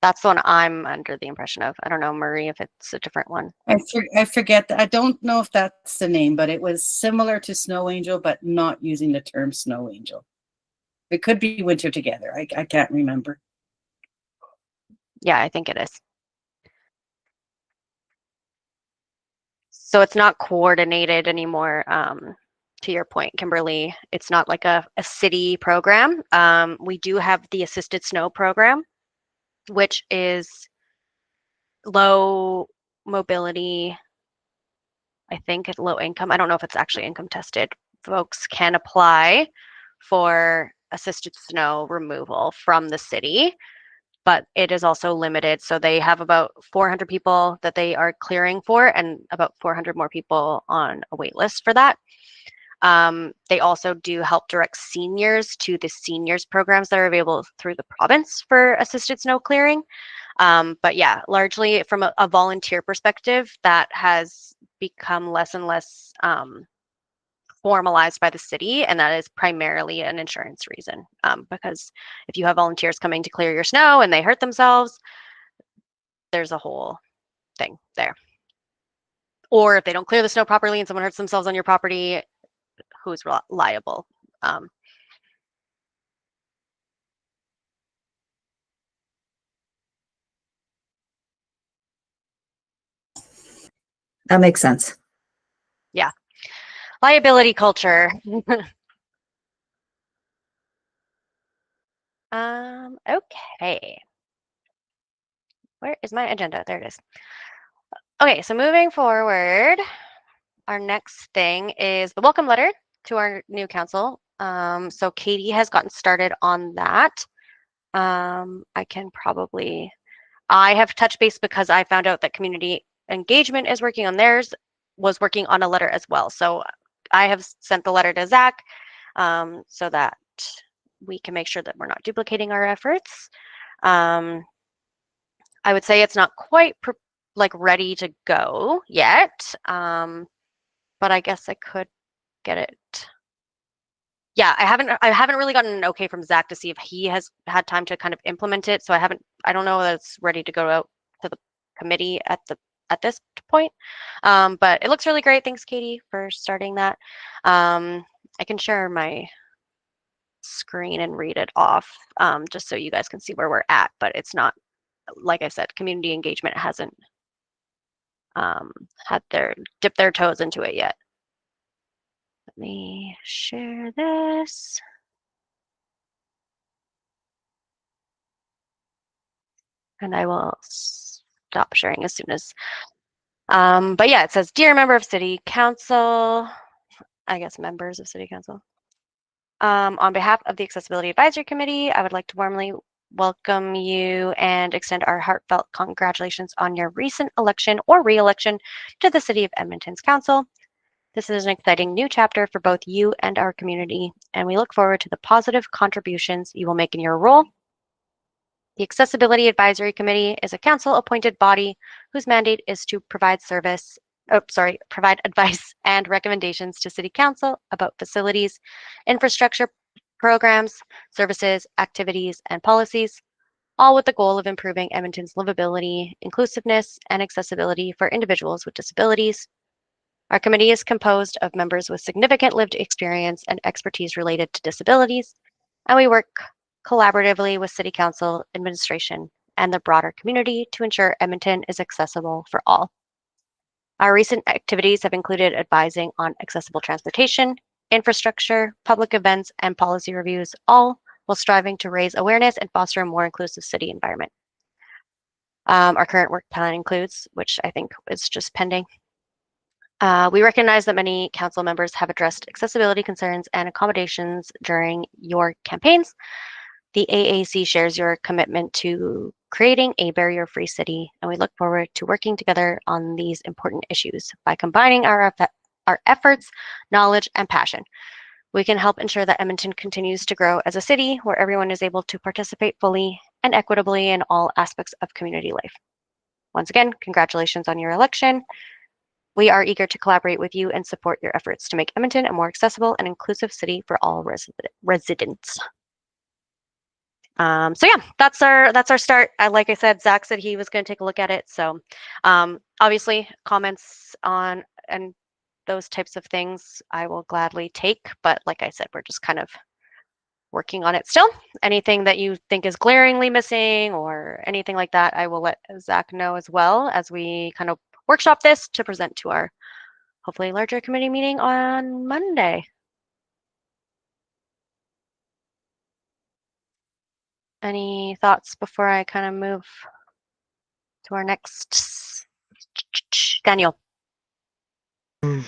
That's the one I'm under the impression of. I don't know, Marie, if it's a different one. I forget. I don't know if that's the name, but it was similar to Snow Angel, but not using the term Snow Angel. It could be Winter Together. I can't remember. Yeah, I think it is. So it's not coordinated anymore. To your point, Kimberly, it's not like a city program. We do have the Assisted Snow program, which is low mobility, I think it's low income. I don't know if it's actually income tested. Folks can apply for assisted snow removal from the city, but it is also limited. So they have about 400 people that they are clearing for and about 400 more people on a wait list for that. They also do help direct seniors to the seniors programs that are available through the province for assisted snow clearing. But yeah, largely from a volunteer perspective, that has become less and less formalized by the city, and that is primarily an insurance reason. Because if you have volunteers coming to clear your snow and they hurt themselves, there's a whole thing there. Or if they don't clear the snow properly and someone hurts themselves on your property, who's liable? That makes sense. Yeah. Liability culture. Okay. Where is my agenda? There it is. Okay, so moving forward, our next thing is the welcome letter to our new council. So Katie has gotten started on that. I have touched base because I found out that community engagement is working on theirs, was working on a letter as well. So I have sent the letter to Zach so that we can make sure that we're not duplicating our efforts. I would say it's not quite like ready to go yet. But I guess I could get it. Yeah, I haven't really gotten an okay from Zach to see if he has had time to kind of implement it. So I don't know that it's ready to go out to the committee at this point. But it looks really great. Thanks, Katie, for starting that. I can share my screen and read it off, just so you guys can see where we're at, but it's not, like I said, community engagement hasn't had dipped their toes into it yet. Let me share this. And I will stop sharing as soon as, but yeah, it says, dear member of city council, I guess members of city council. On behalf of the Accessibility Advisory Committee, I would like to warmly welcome you and extend our heartfelt congratulations on your recent election or re-election to the City of Edmonton's council. This is an exciting new chapter for both you and our community, and we look forward to the positive contributions you will make in your role. The Accessibility Advisory Committee is a council-appointed body whose mandate is to provide advice and recommendations to City Council about facilities, infrastructure, programs, services, activities, and policies, all with the goal of improving Edmonton's livability, inclusiveness, and accessibility for individuals with disabilities. Our committee is composed of members with significant lived experience and expertise related to disabilities, and we work collaboratively with City Council, administration, and the broader community to ensure Edmonton is accessible for all. Our recent activities have included advising on accessible transportation, infrastructure, public events, and policy reviews, all while striving to raise awareness and foster a more inclusive city environment. Our current work plan includes, which I think is just pending, we recognize that many council members have addressed accessibility concerns and accommodations during your campaigns. The AAC shares your commitment to creating a barrier-free city, and we look forward to working together on these important issues. By combining our efforts, knowledge, and passion, we can help ensure that Edmonton continues to grow as a city where everyone is able to participate fully and equitably in all aspects of community life. Once again, congratulations on your election. We are eager to collaborate with you and support your efforts to make Edmonton a more accessible and inclusive city for all residents. So yeah, that's our start. Like I said, Zach said he was going to take a look at it. So obviously comments on and those types of things I will gladly take. But like I said, we're just kind of working on it still. Anything that you think is glaringly missing or anything like that, I will let Zach know as well as we kind of workshop this to present to our hopefully larger committee meeting on Monday. Any thoughts before I kind of move to our next? Daniel. Can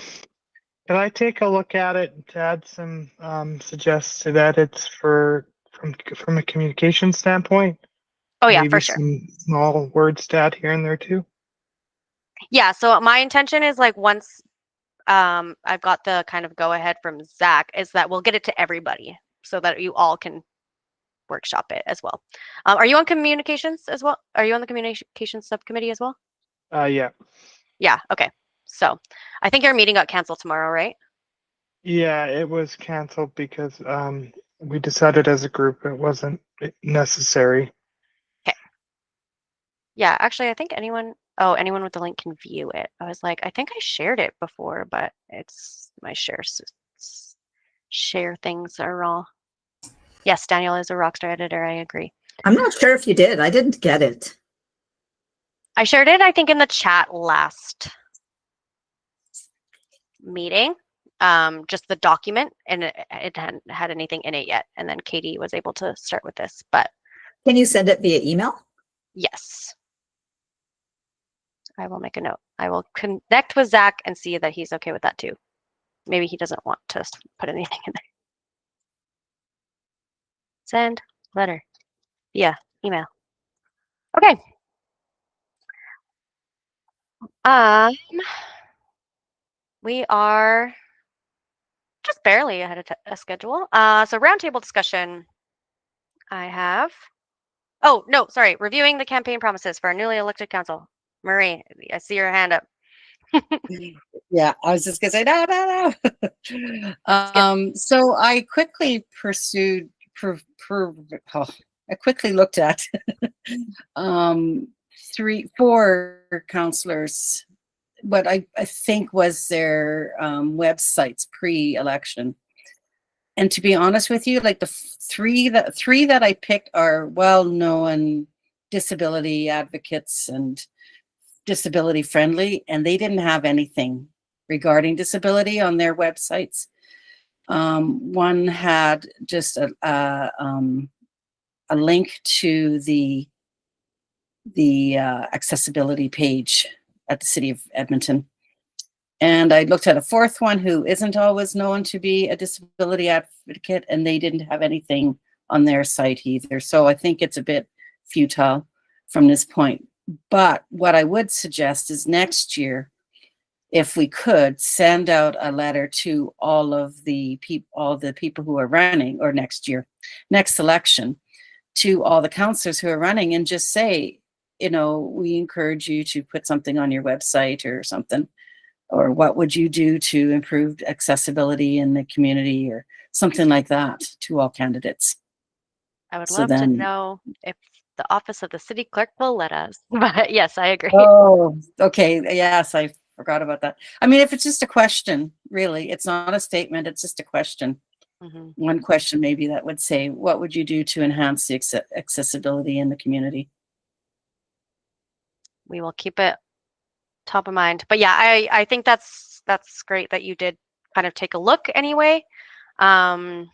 I take a look at it to add some suggested edits from a communication standpoint? Oh yeah, Maybe for sure. some small word stat here and there too. Yeah, so my intention is like once I've got the kind of go ahead from Zach is that we'll get it to everybody so that you all can workshop it as well. Are you on communications as well? Are you on the communications subcommittee as well? Yeah. Yeah, okay. So I think your meeting got canceled tomorrow, right? Yeah, it was canceled because we decided as a group it wasn't necessary. Okay. Yeah, actually, I think anyone with the link can view it. I was like, I think I shared it before, but it's my share things are all. Yes, Daniel is a rockstar editor. I agree. I'm not sure if you did. I didn't get it. I shared it, I think, in the chat last meeting, just the document, and it hadn't had anything in it yet. And then Katie was able to start with this, but. Can you send it via email? Yes. I will make a note. I will connect with Zach and see that he's okay with that too. Maybe he doesn't want to put anything in there. Send letter via email. Okay. We are just barely ahead of a schedule. So roundtable discussion. I have. Oh no, sorry. Reviewing the campaign promises for our newly elected council. Marie, I see your hand up. Yeah, I was just gonna say no. So I quickly pursued. Oh, I quickly looked at 4 counselors, what I think was their websites pre-election. And to be honest with you, like the three that I picked are well-known disability advocates and disability friendly, and they didn't have anything regarding disability on their websites. One had just a link to the accessibility page at the City of Edmonton. And I looked at a 4th one who isn't always known to be a disability advocate, and they didn't have anything on their site either. So I think it's a bit futile from this point. But what I would suggest is next year, if we could send out a letter to all the people who are running, or next election, to all the councillors who are running, and just say, we encourage you to put something on your website or something. Or what would you do to improve accessibility in the community, or something like that, to all candidates. I would love to know if the office of the city clerk will let us. But yes, I agree. Oh, okay. Yes, I forgot about that. I mean, if it's just a question, really, it's not a statement, it's just a question. Mhm. One question maybe that would say, what would you do to enhance the accessibility in the community? We will keep it top of mind. But yeah, I think that's great that you did kind of take a look anyway, to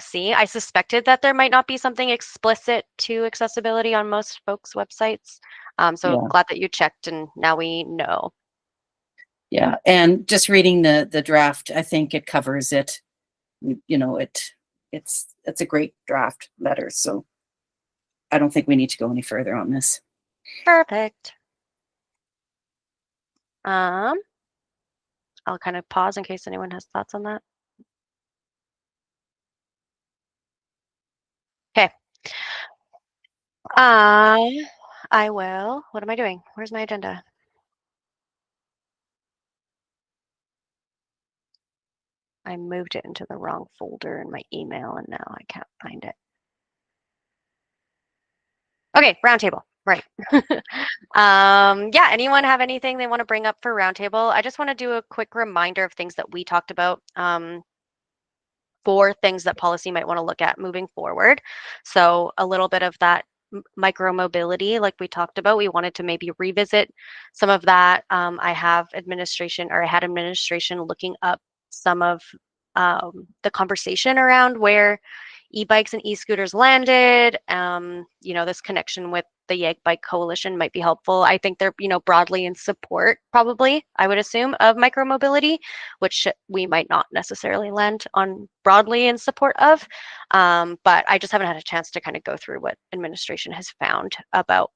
see. I suspected that there might not be something explicit to accessibility on most folks' websites. So Yeah. glad that you checked, and now we know. Yeah, and just reading the draft, I think it covers it. It's a great draft letter, so I don't think we need to go any further on this. Perfect. I'll kind of pause in case anyone has thoughts on that. Okay. I will. What am I doing? Where's my agenda? I moved it into the wrong folder in my email, and now I can't find it. Okay, roundtable. Right. Yeah, anyone have anything they want to bring up for roundtable? I just want to do a quick reminder of things that we talked about, for things that policy might want to look at moving forward. So a little bit of that micro mobility, like we talked about, we wanted to maybe revisit some of that. I had administration looking up some of the conversation around where e-bikes and e-scooters landed. This connection with the YAG Bike Coalition might be helpful. I think they're, broadly in support, probably, I would assume, of micromobility, which we might not necessarily land on broadly in support of. But I just haven't had a chance to kind of go through what administration has found about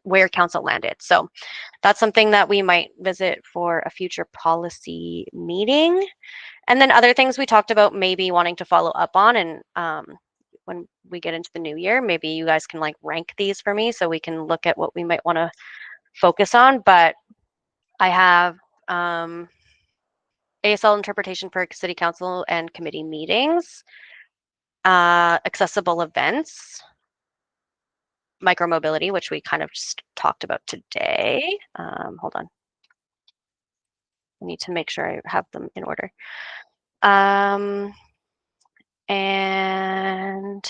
where council landed. So that's something that we might visit for a future policy meeting. And then other things we talked about maybe wanting to follow up on, and when we get into the new year, maybe you guys can rank these for me so we can look at what we might want to focus on. But I have ASL interpretation for city council and committee meetings, accessible events, micromobility, which we kind of just talked about today. Hold on. I need to make sure I have them in order. And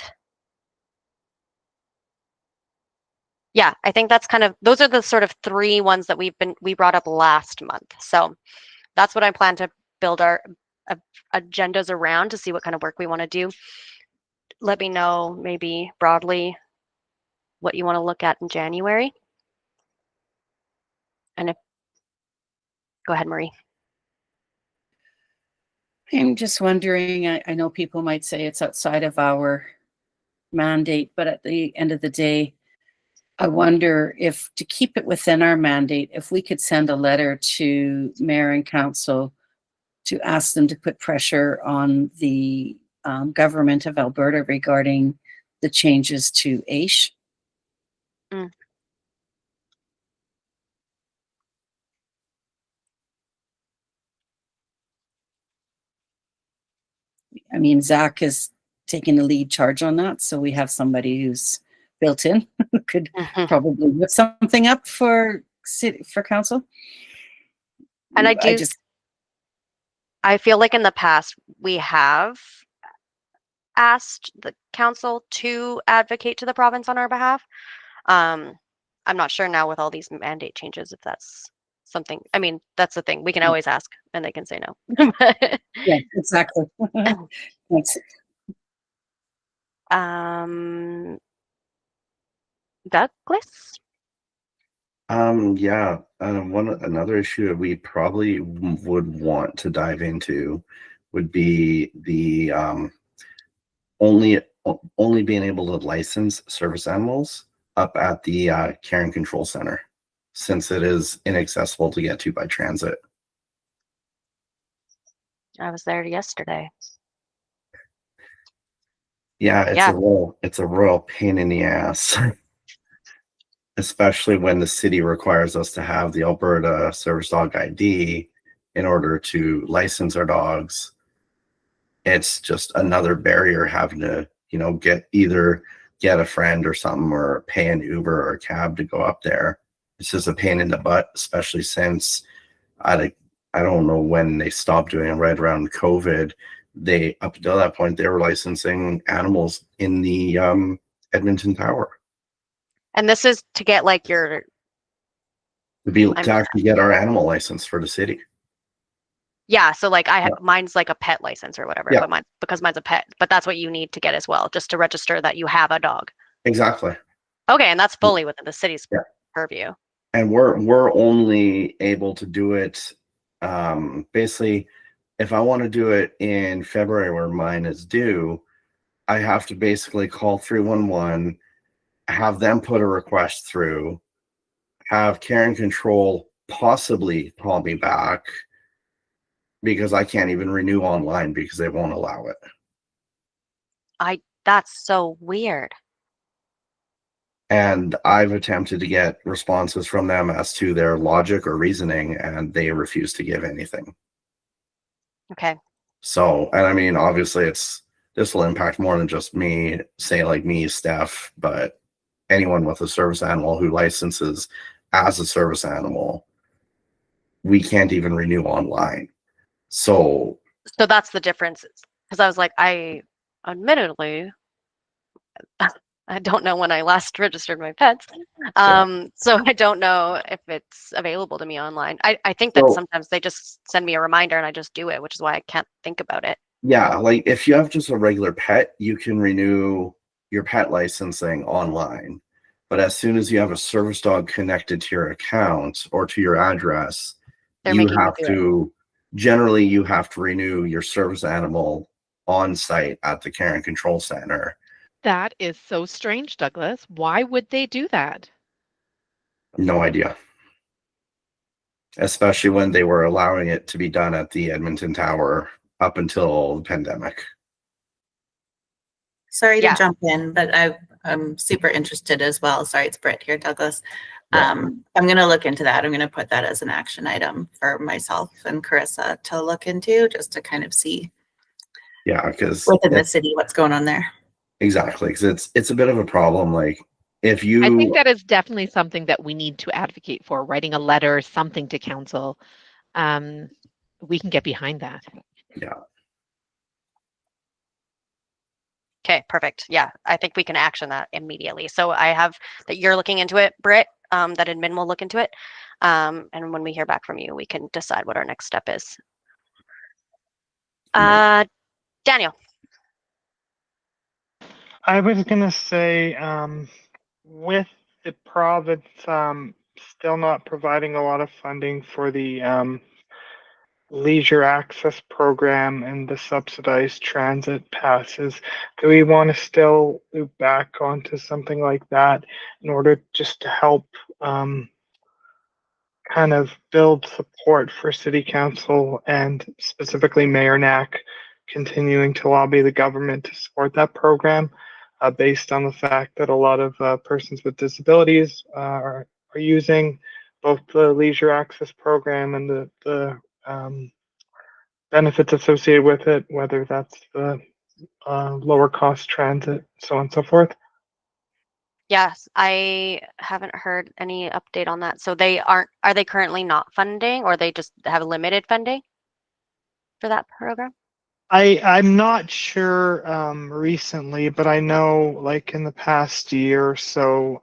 yeah, I think that's those are the sort of 3 ones that we brought up last month. So that's what I plan to build our agendas around, to see what kind of work we want to do. Let me know maybe broadly what you want to look at in January. And go ahead, Marie. I'm just wondering, I know people might say it's outside of our mandate, but at the end of the day, I wonder if, to keep it within our mandate, if we could send a letter to mayor and council to ask them to put pressure on the government of Alberta regarding the changes to AISH. Mm. I mean, Zach is taking the lead charge on that, so we have somebody who's built in who could Mhm. probably whip something up for council. And I feel like in the past we have asked the council to advocate to the province on our behalf. I'm not sure now with all these mandate changes if that's something. I mean, that's the thing. We can always ask and they can say no. Yeah, exactly. Thanks. Yeah. Douglas? Another issue we probably would want to dive into would be the only being able to license service animals up at the care and control center, since it is inaccessible to get to by transit. I was there yesterday. Yeah, Yeah. it's a real pain in the ass. Especially when the city requires us to have the Alberta Service Dog ID in order to license our dogs. It's just another barrier having to, get a friend or something or pay an Uber or a cab to go up there. It's just a pain in the butt, especially since I don't know when they stopped doing it, right around COVID. Up until that point, they were licensing animals in the Edmonton Tower. And this is to get like your To actually get our animal license for the city. yeah, so like mine's like a pet license or whatever, Yeah. but because mine's a pet, but that's what you need to get as well, just to register that you have a dog. Exactly. Okay, and that's fully within the city's Yeah. purview. And we're only able to do it basically if I want to do it in February where mine is due, I have to basically call 311, have them put a request through, have care and control possibly call me back because I can't even renew online because they won't allow it. That's so weird. And I've attempted to get responses from them as to their logic or reasoning, and they refuse to give anything. Okay. So, and I mean, obviously this will impact more than just me, say like me, Steph, but anyone with a service animal who licenses as a service animal, we can't even renew online. So that's the difference. Because I was like, admittedly, I don't know when I last registered my pets. So I don't know if it's available to me online. I think that sometimes they just send me a reminder and I just do it, which is why I can't think about it. Yeah, like if you have just a regular pet, you can renew your pet licensing online. But as soon as you have a service dog connected to your account or to your address, you have to renew your service animal on site at the care and control center. That is so strange, Douglas. Why would they do that? No idea. Especially when they were allowing it to be done at the Edmonton Tower up until the pandemic. Sorry to jump in, but I'm super interested as well. Sorry, it's Britt here, Douglas. I'm going to look into that. I'm going to put that as an action item for myself and Carissa to look into, just to kind of see. Yeah, because within the city, what's going on there. Exactly, because it's a bit of a problem. Like if you, I think that is definitely something that we need to advocate for. Writing a letter, something to council. We can get behind that. Yeah. Okay, perfect. Yeah, I think we can action that immediately. So I have that you're looking into it, Britt, that admin will look into it. And when we hear back from you, we can decide what our next step is. Daniel. I was going to say, with the province still not providing a lot of funding for the leisure access program and the subsidized transit passes, do we want to still loop back onto something like that in order just to help kind of build support for City Council and specifically Mayor Knack continuing to lobby the government to support that program? based on the fact that a lot of persons with disabilities are using both the leisure access program and the benefits associated with it, whether that's the lower cost transit, so on and so forth. Yes, I haven't heard any update on that. So are they currently not funding, or they just have limited funding for that program? I'm not sure recently, but I know like in the past year or so,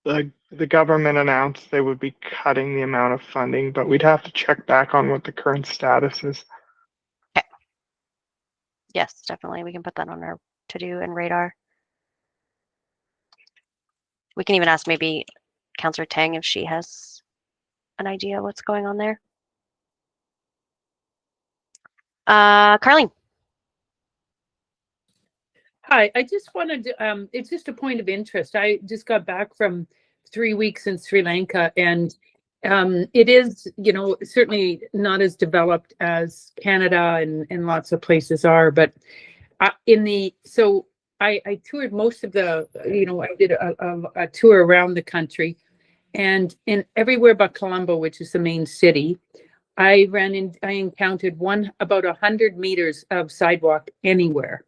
the government announced they would be cutting the amount of funding, but we'd have to check back on what the current status is. Okay. Yes, definitely. We can put that on our to-do and radar. We can even ask maybe Councillor Tang if she has an idea what's going on there. Carlene. Hi, I just wanted to, it's just a point of interest. I just got back from 3 weeks in Sri Lanka, and it is, you know, certainly not as developed as Canada and lots of places are, but I toured most of the, you know, I did a tour around the country, and in everywhere but Colombo, which is the main city, I encountered about 100 meters of sidewalk anywhere.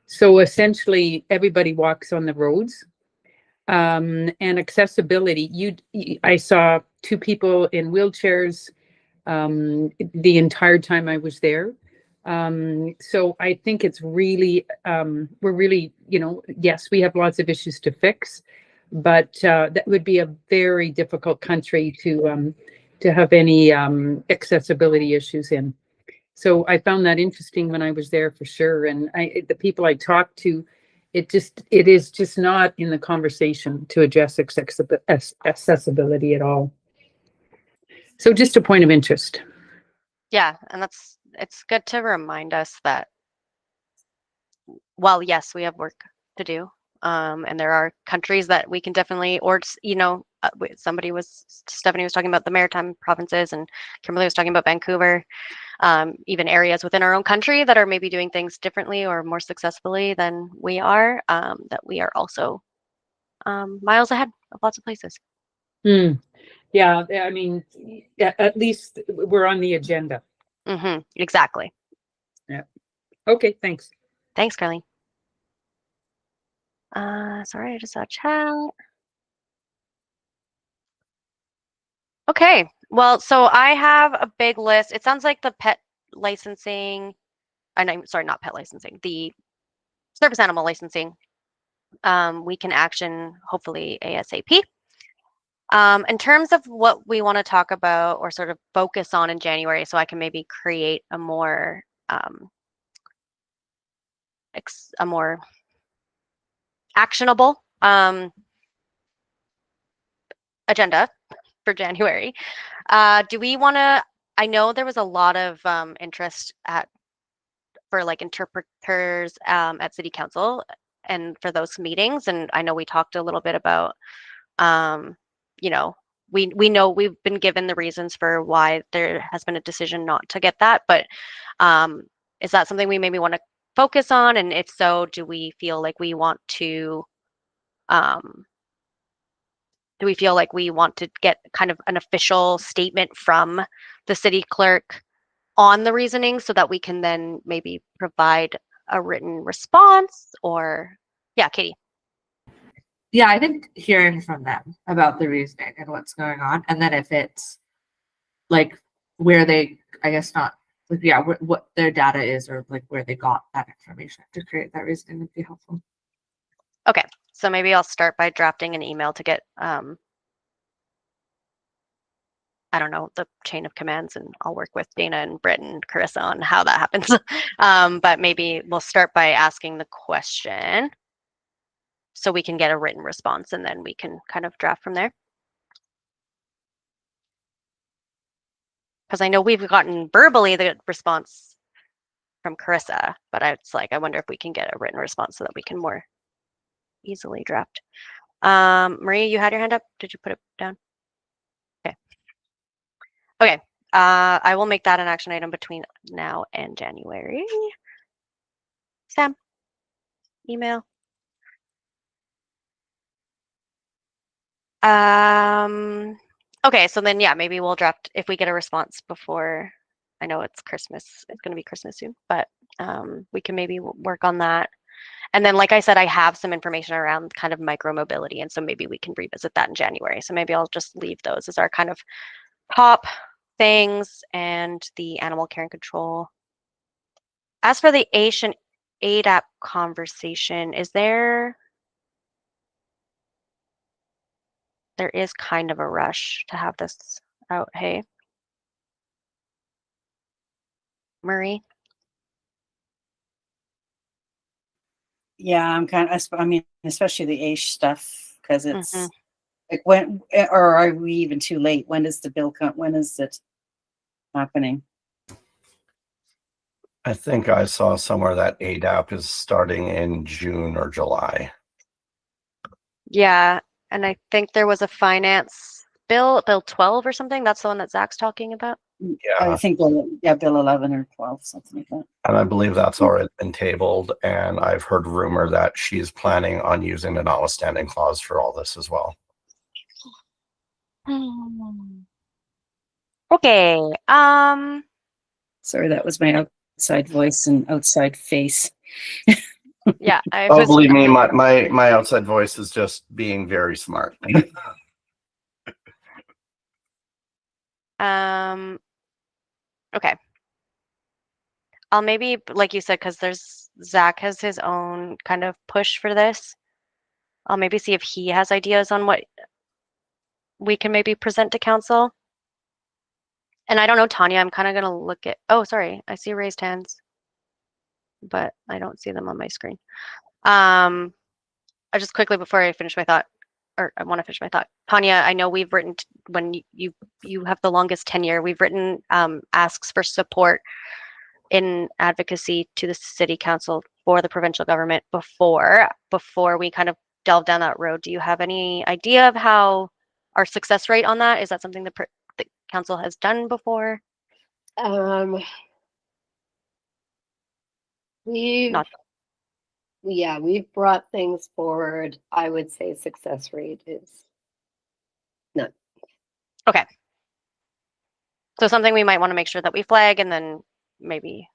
So essentially, everybody walks on the roads. And accessibility, I saw 2 people in wheelchairs the entire time I was there. So I think it's really, we're really, you know, yes, we have lots of issues to fix, but that would be a very difficult country to have any accessibility issues in. So I found that interesting when I was there for sure. And the people I talked to, it is just not in the conversation to address accessibility at all. So just a point of interest. Yeah, and it's good to remind us that while yes, we have work to do, and there are countries that we can definitely, or you know, Stephanie was talking about the maritime provinces, and Kimberly was talking about Vancouver. Even areas within our own country that are maybe doing things differently or more successfully than we are, that we are also miles ahead of lots of places. Yeah, I mean, at least we're on the agenda. Exactly. Yeah. Okay, thanks. Thanks, Carlene. Sorry, I just saw chat. Okay, well, so I have a big list. It sounds like the pet licensing, sorry, not pet licensing, the service animal licensing, we can action hopefully ASAP. In terms of what we want to talk about or sort of focus on in January, so I can maybe create a more actionable agenda for January. Do we want to? I know there was a lot of interest for like interpreters at City Council and for those meetings, and I know we talked a little bit about, you know, we know we've been given the reasons for why there has been a decision not to get that, but is that something we maybe want to focus on? And if so, do we feel like we want to get kind of an official statement from the city clerk on the reasoning so that we can then maybe provide a written response? Or yeah, Katie. Yeah, I think hearing from them about the reasoning and what's going on, and then if it's like where they, I guess not, like, yeah, what their data is, or like where they got that information to create that reasoning would be helpful. Okay, so maybe I'll start by drafting an email to get, I don't know, the chain of commands, and I'll work with Dana and Britt and Carissa on how that happens. But maybe we'll start by asking the question so we can get a written response, and then we can kind of draft from there. Because I know we've gotten verbally the response from Carissa, but it's like, I wonder if we can get a written response so that we can more easily draft. Maria, you had your hand up. Did you put it down? Okay. Okay. I will make that an action item between now and January. Sam. email? Okay, so then yeah, maybe we'll draft if we get a response before. I know it's Christmas. It's going to be Christmas soon, but we can maybe work on that. And then, like I said, I have some information around kind of micro mobility, and so maybe we can revisit that in January. So maybe I'll just leave those as our kind of top things and the animal care and control. As for the Asian ADAP conversation, there is kind of a rush to have this out, hey? Marie? Yeah, I'm kind of, I mean, especially the AISH stuff, because it's Mhm. like when, or are we even too late? When does the bill come? When is it happening? I think I saw somewhere that ADAP is starting in June or July. Yeah, and I think there was a finance bill 12 or something. That's the one that Zach's talking about. I Yeah, think, bill 11 or 12, something like that. and I believe that's already been tabled, and I've heard rumor that she's planning on using the notwithstanding clause for all this as well. Okay. Sorry, that was my outside voice and outside face. Yeah, I Oh, was. believe me, my outside voice is just being very smart. Okay. I'll maybe, like you said, because Zach has his own kind of push for this. I'll maybe see if he has ideas on what we can maybe present to council. And I don't know, Tanya, I'm kind of gonna look at, oh, sorry, I see raised hands, but I don't see them on my screen. I just quickly before I finish my thought, or I want to finish my thought, Tanya, I know we've written when you have the longest tenure, we've written asks for support in advocacy to the city council for the provincial government before we kind of delve down that road. Do you have any idea of how our success rate on that? Is that something the council has done before? We've Not. Yeah, we've brought things forward. I would say success rate is none. Okay. So something we might want to make sure that we flag and then maybe,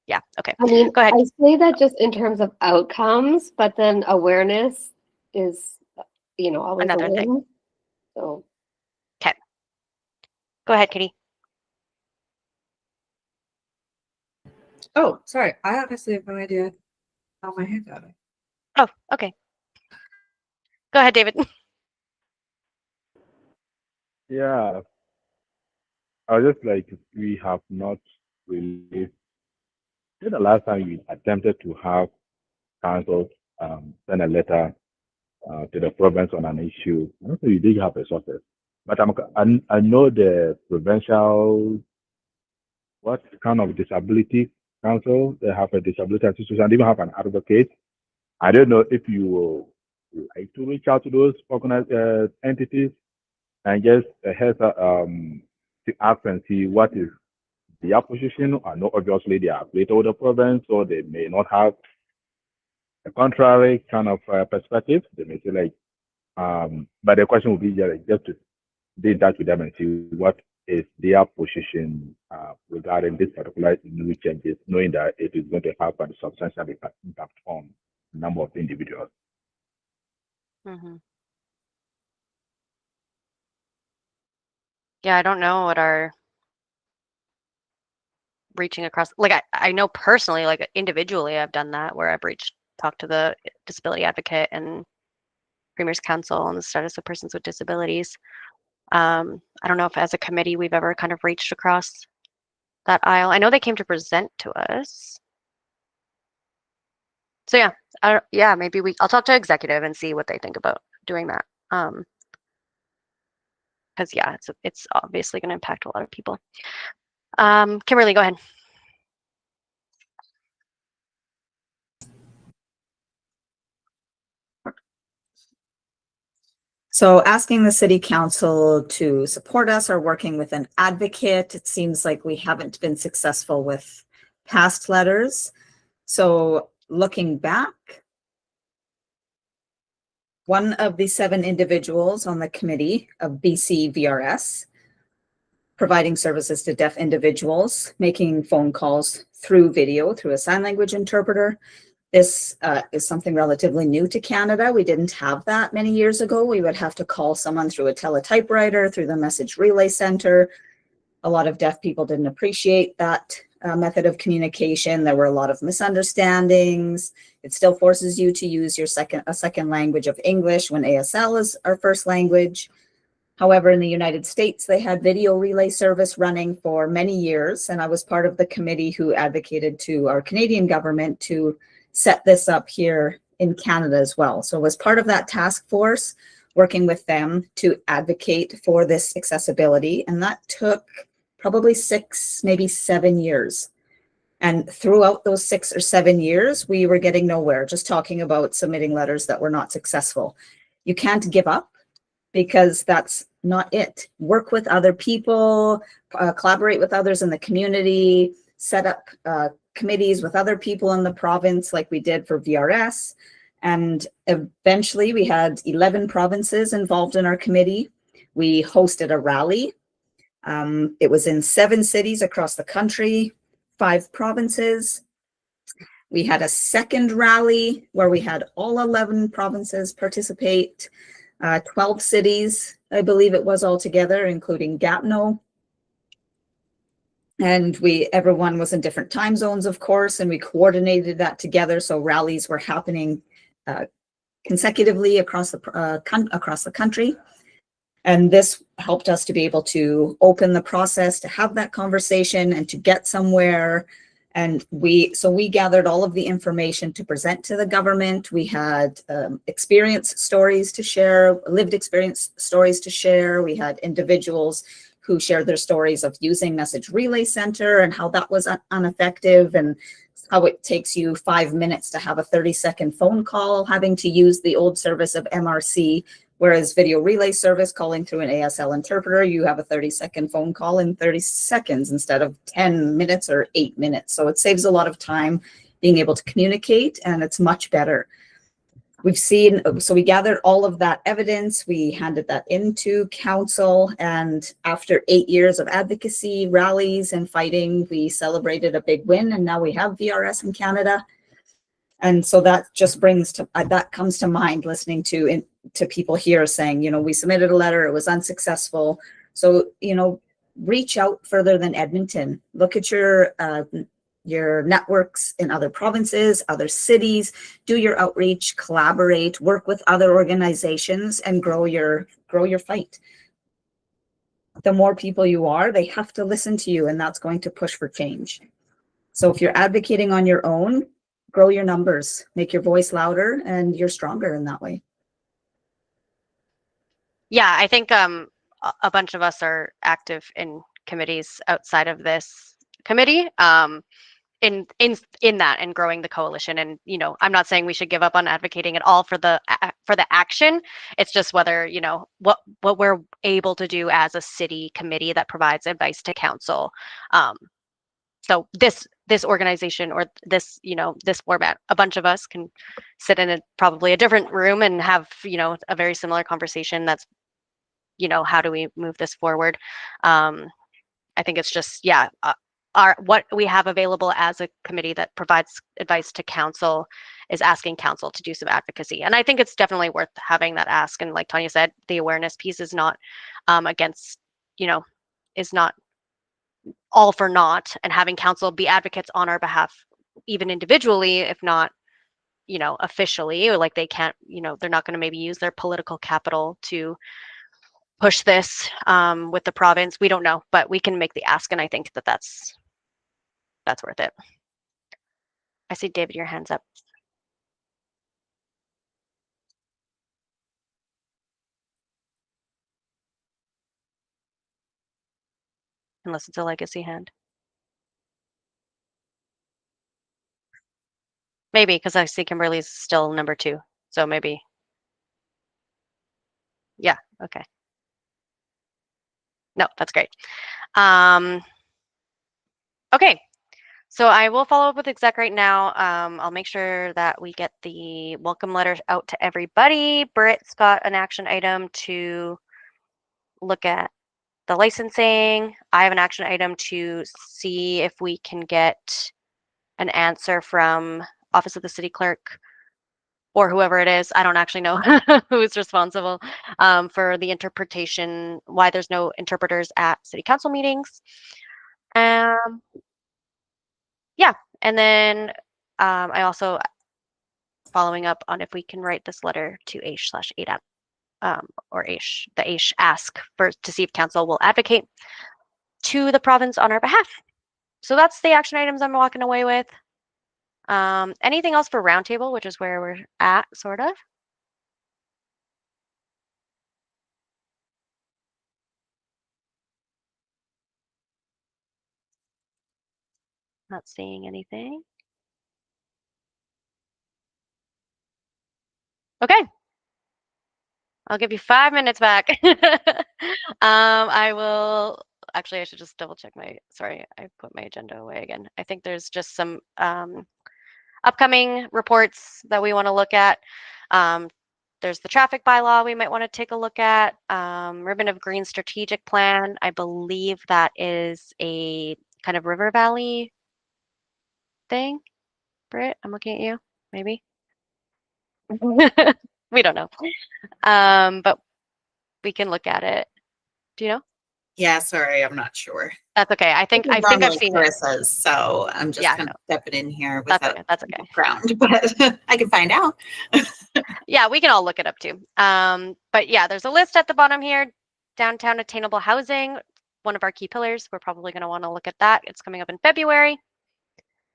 yeah, okay. I mean, Go ahead. I say that just in terms of outcomes, but then awareness is, always Another a thing. win. So, Okay. Go ahead, Kitty. Oh, sorry. I honestly have no idea how my hand got it. Oh, okay. Go ahead, David. Yeah, I was just like, we have not really. I think the last time we attempted to have council send a letter to the province on an issue, I don't think we did have a success. But I know the provincial, what kind of disability council, they have a disability association, and even have an advocate. I don't know if you will like to reach out to those organized entities and just to ask and see what is their position. I know obviously they are affiliated with the province, so they may not have a contrary kind of perspective. They may say like, but the question would be just to be in touch with them and see what is their position regarding this particular new changes, knowing that it is going to have a substantial impact on a number of individuals. Mm-hmm. Yeah, I don't know what our reaching across, like I know personally, like individually, I've done that where I've talked to the disability advocate and Premier's Council on the status of persons with disabilities. I don't know if as a committee we've ever kind of reached across that aisle. I know they came to present to us. So yeah, maybe I'll talk to executive and see what they think about doing that. Because yeah, it's obviously going to impact a lot of people. Kimberly, go ahead. So asking the city council to support us or working with an advocate, it seems like we haven't been successful with past letters. So looking back, one of the 7 individuals on the committee of BC VRS, providing services to deaf individuals, making phone calls through video, through a sign language interpreter. This is something relatively new to Canada. We didn't have that many years ago. We would have to call someone through a teletypewriter, through the message relay center. A lot of deaf people didn't appreciate that method of communication. There were a lot of misunderstandings. It still forces you to use your second language of English when ASL is our first language. However, in the United States, they had video relay service running for many years, and I was part of the committee who advocated to our Canadian government to set this up here in Canada as well. So I was part of that task force, working with them to advocate for this accessibility, and that took probably 6, maybe 7 years. And throughout those 6 or 7 years, we were getting nowhere, just talking about submitting letters that were not successful. You can't give up, because that's not it. Work with other people, collaborate with others in the community, set up committees with other people in the province like we did for VRS. And eventually we had 11 provinces involved in our committee. We hosted a rally. It was in 7 cities across the country, 5 provinces. We had a second rally where we had all 11 provinces participate. 12 cities, I believe it was altogether, including Gatineau. And everyone was in different time zones, of course, and we coordinated that together. So rallies were happening consecutively across the country. And this helped us to be able to open the process, to have that conversation and to get somewhere. And we gathered all of the information to present to the government. We had experience stories to share, lived experience stories to share. We had individuals who shared their stories of using Message Relay Center and how that was ineffective, and how it takes you 5 minutes to have a 30-second phone call, having to use the old service of MRC, whereas video relay service, calling through an ASL interpreter, you have a 30-second phone call in 30 seconds instead of 10 minutes or 8 minutes. So it saves a lot of time being able to communicate, and it's much better. So we gathered all of that evidence, we handed that into council, and after 8 years of advocacy, rallies, and fighting, we celebrated a big win, and now we have VRS in Canada. And so that just that comes to mind, listening to people here saying, we submitted a letter, it was unsuccessful. So, reach out further than Edmonton. Look at your networks in other provinces, other cities, do your outreach, collaborate, work with other organizations, and grow your fight. The more people you are, they have to listen to you, and that's going to push for change. So if you're advocating on your own, grow your numbers, make your voice louder, and you're stronger in that way. Yeah, I think a bunch of us are active in committees outside of this committee. In that and growing the coalition, and I'm not saying we should give up on advocating at all for the action. It's just whether what we're able to do as a city committee that provides advice to council. So this organization, or this this format, a bunch of us can sit in probably a different room and have a very similar conversation. That's how do we move this forward? I think it's just what we have available as a committee that provides advice to council is asking council to do some advocacy. And I think it's definitely worth having that ask. And like Tanya said, the awareness piece is not is not all for naught, and having council be advocates on our behalf, even individually, if not, officially, or like they can't, they're not going to maybe use their political capital to push this with the province. We don't know, but we can make the ask. And I think that's worth it. I see, David, your hand's up. Unless it's a legacy hand. Maybe, because I see Kimberly's still number 2. So maybe. Yeah, okay. No, that's great. Okay. So I will follow up with exec right now. I'll make sure that we get the welcome letter out to everybody. Britt's got an action item to look at the licensing. I have an action item to see if we can get an answer from Office of the City Clerk or whoever it is. I don't actually know who's responsible for the interpretation, why there's no interpreters at city council meetings. Yeah, and then I also following up on if we can write this letter to AISH/ADAP or AISH, the AISH ask for to see if council will advocate to the province on our behalf. So that's the action items I'm walking away with. Anything else for roundtable, which is where we're at, sort of? Not seeing anything. Okay. I'll give you 5 minutes back. I will, actually, I should just double check sorry, I put my agenda away again. I think there's just some upcoming reports that we want to look at. There's the traffic bylaw we might want to take a look at. Ribbon of Green strategic plan. I believe that is a kind of River Valley thing. Britt, I'm looking at you, maybe. We don't know. But we can look at it. Do you know? Yeah, sorry, I'm not sure. That's okay. I think I've seen Carissa's, so I'm just kind of stepping in here without that's okay. background, but I can find out. Yeah, we can all look it up too. But yeah, there's a list at the bottom here. Downtown attainable housing, one of our key pillars. We're probably going to want to look at that. It's coming up in February.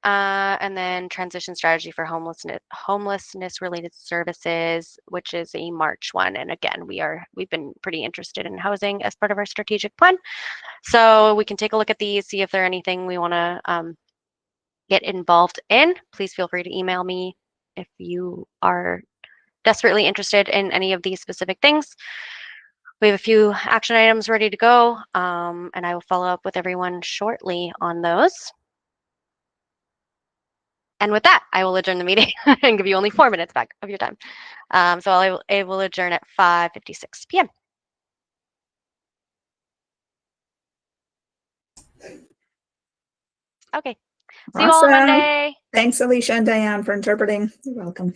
And then transition strategy for homelessness related services, which is a March one. And again, we've been pretty interested in housing as part of our strategic plan. So we can take a look at these, see if there's anything we want to get involved in. Please feel free to email me if you are desperately interested in any of these specific things. We have a few action items ready to go, and I will follow up with everyone shortly on those. And with that, I will adjourn the meeting and give you only 4 minutes back of your time. So I will adjourn at 5:56 p.m. Okay. See you all on Monday. Thanks, Alicia and Diane, for interpreting. You're welcome.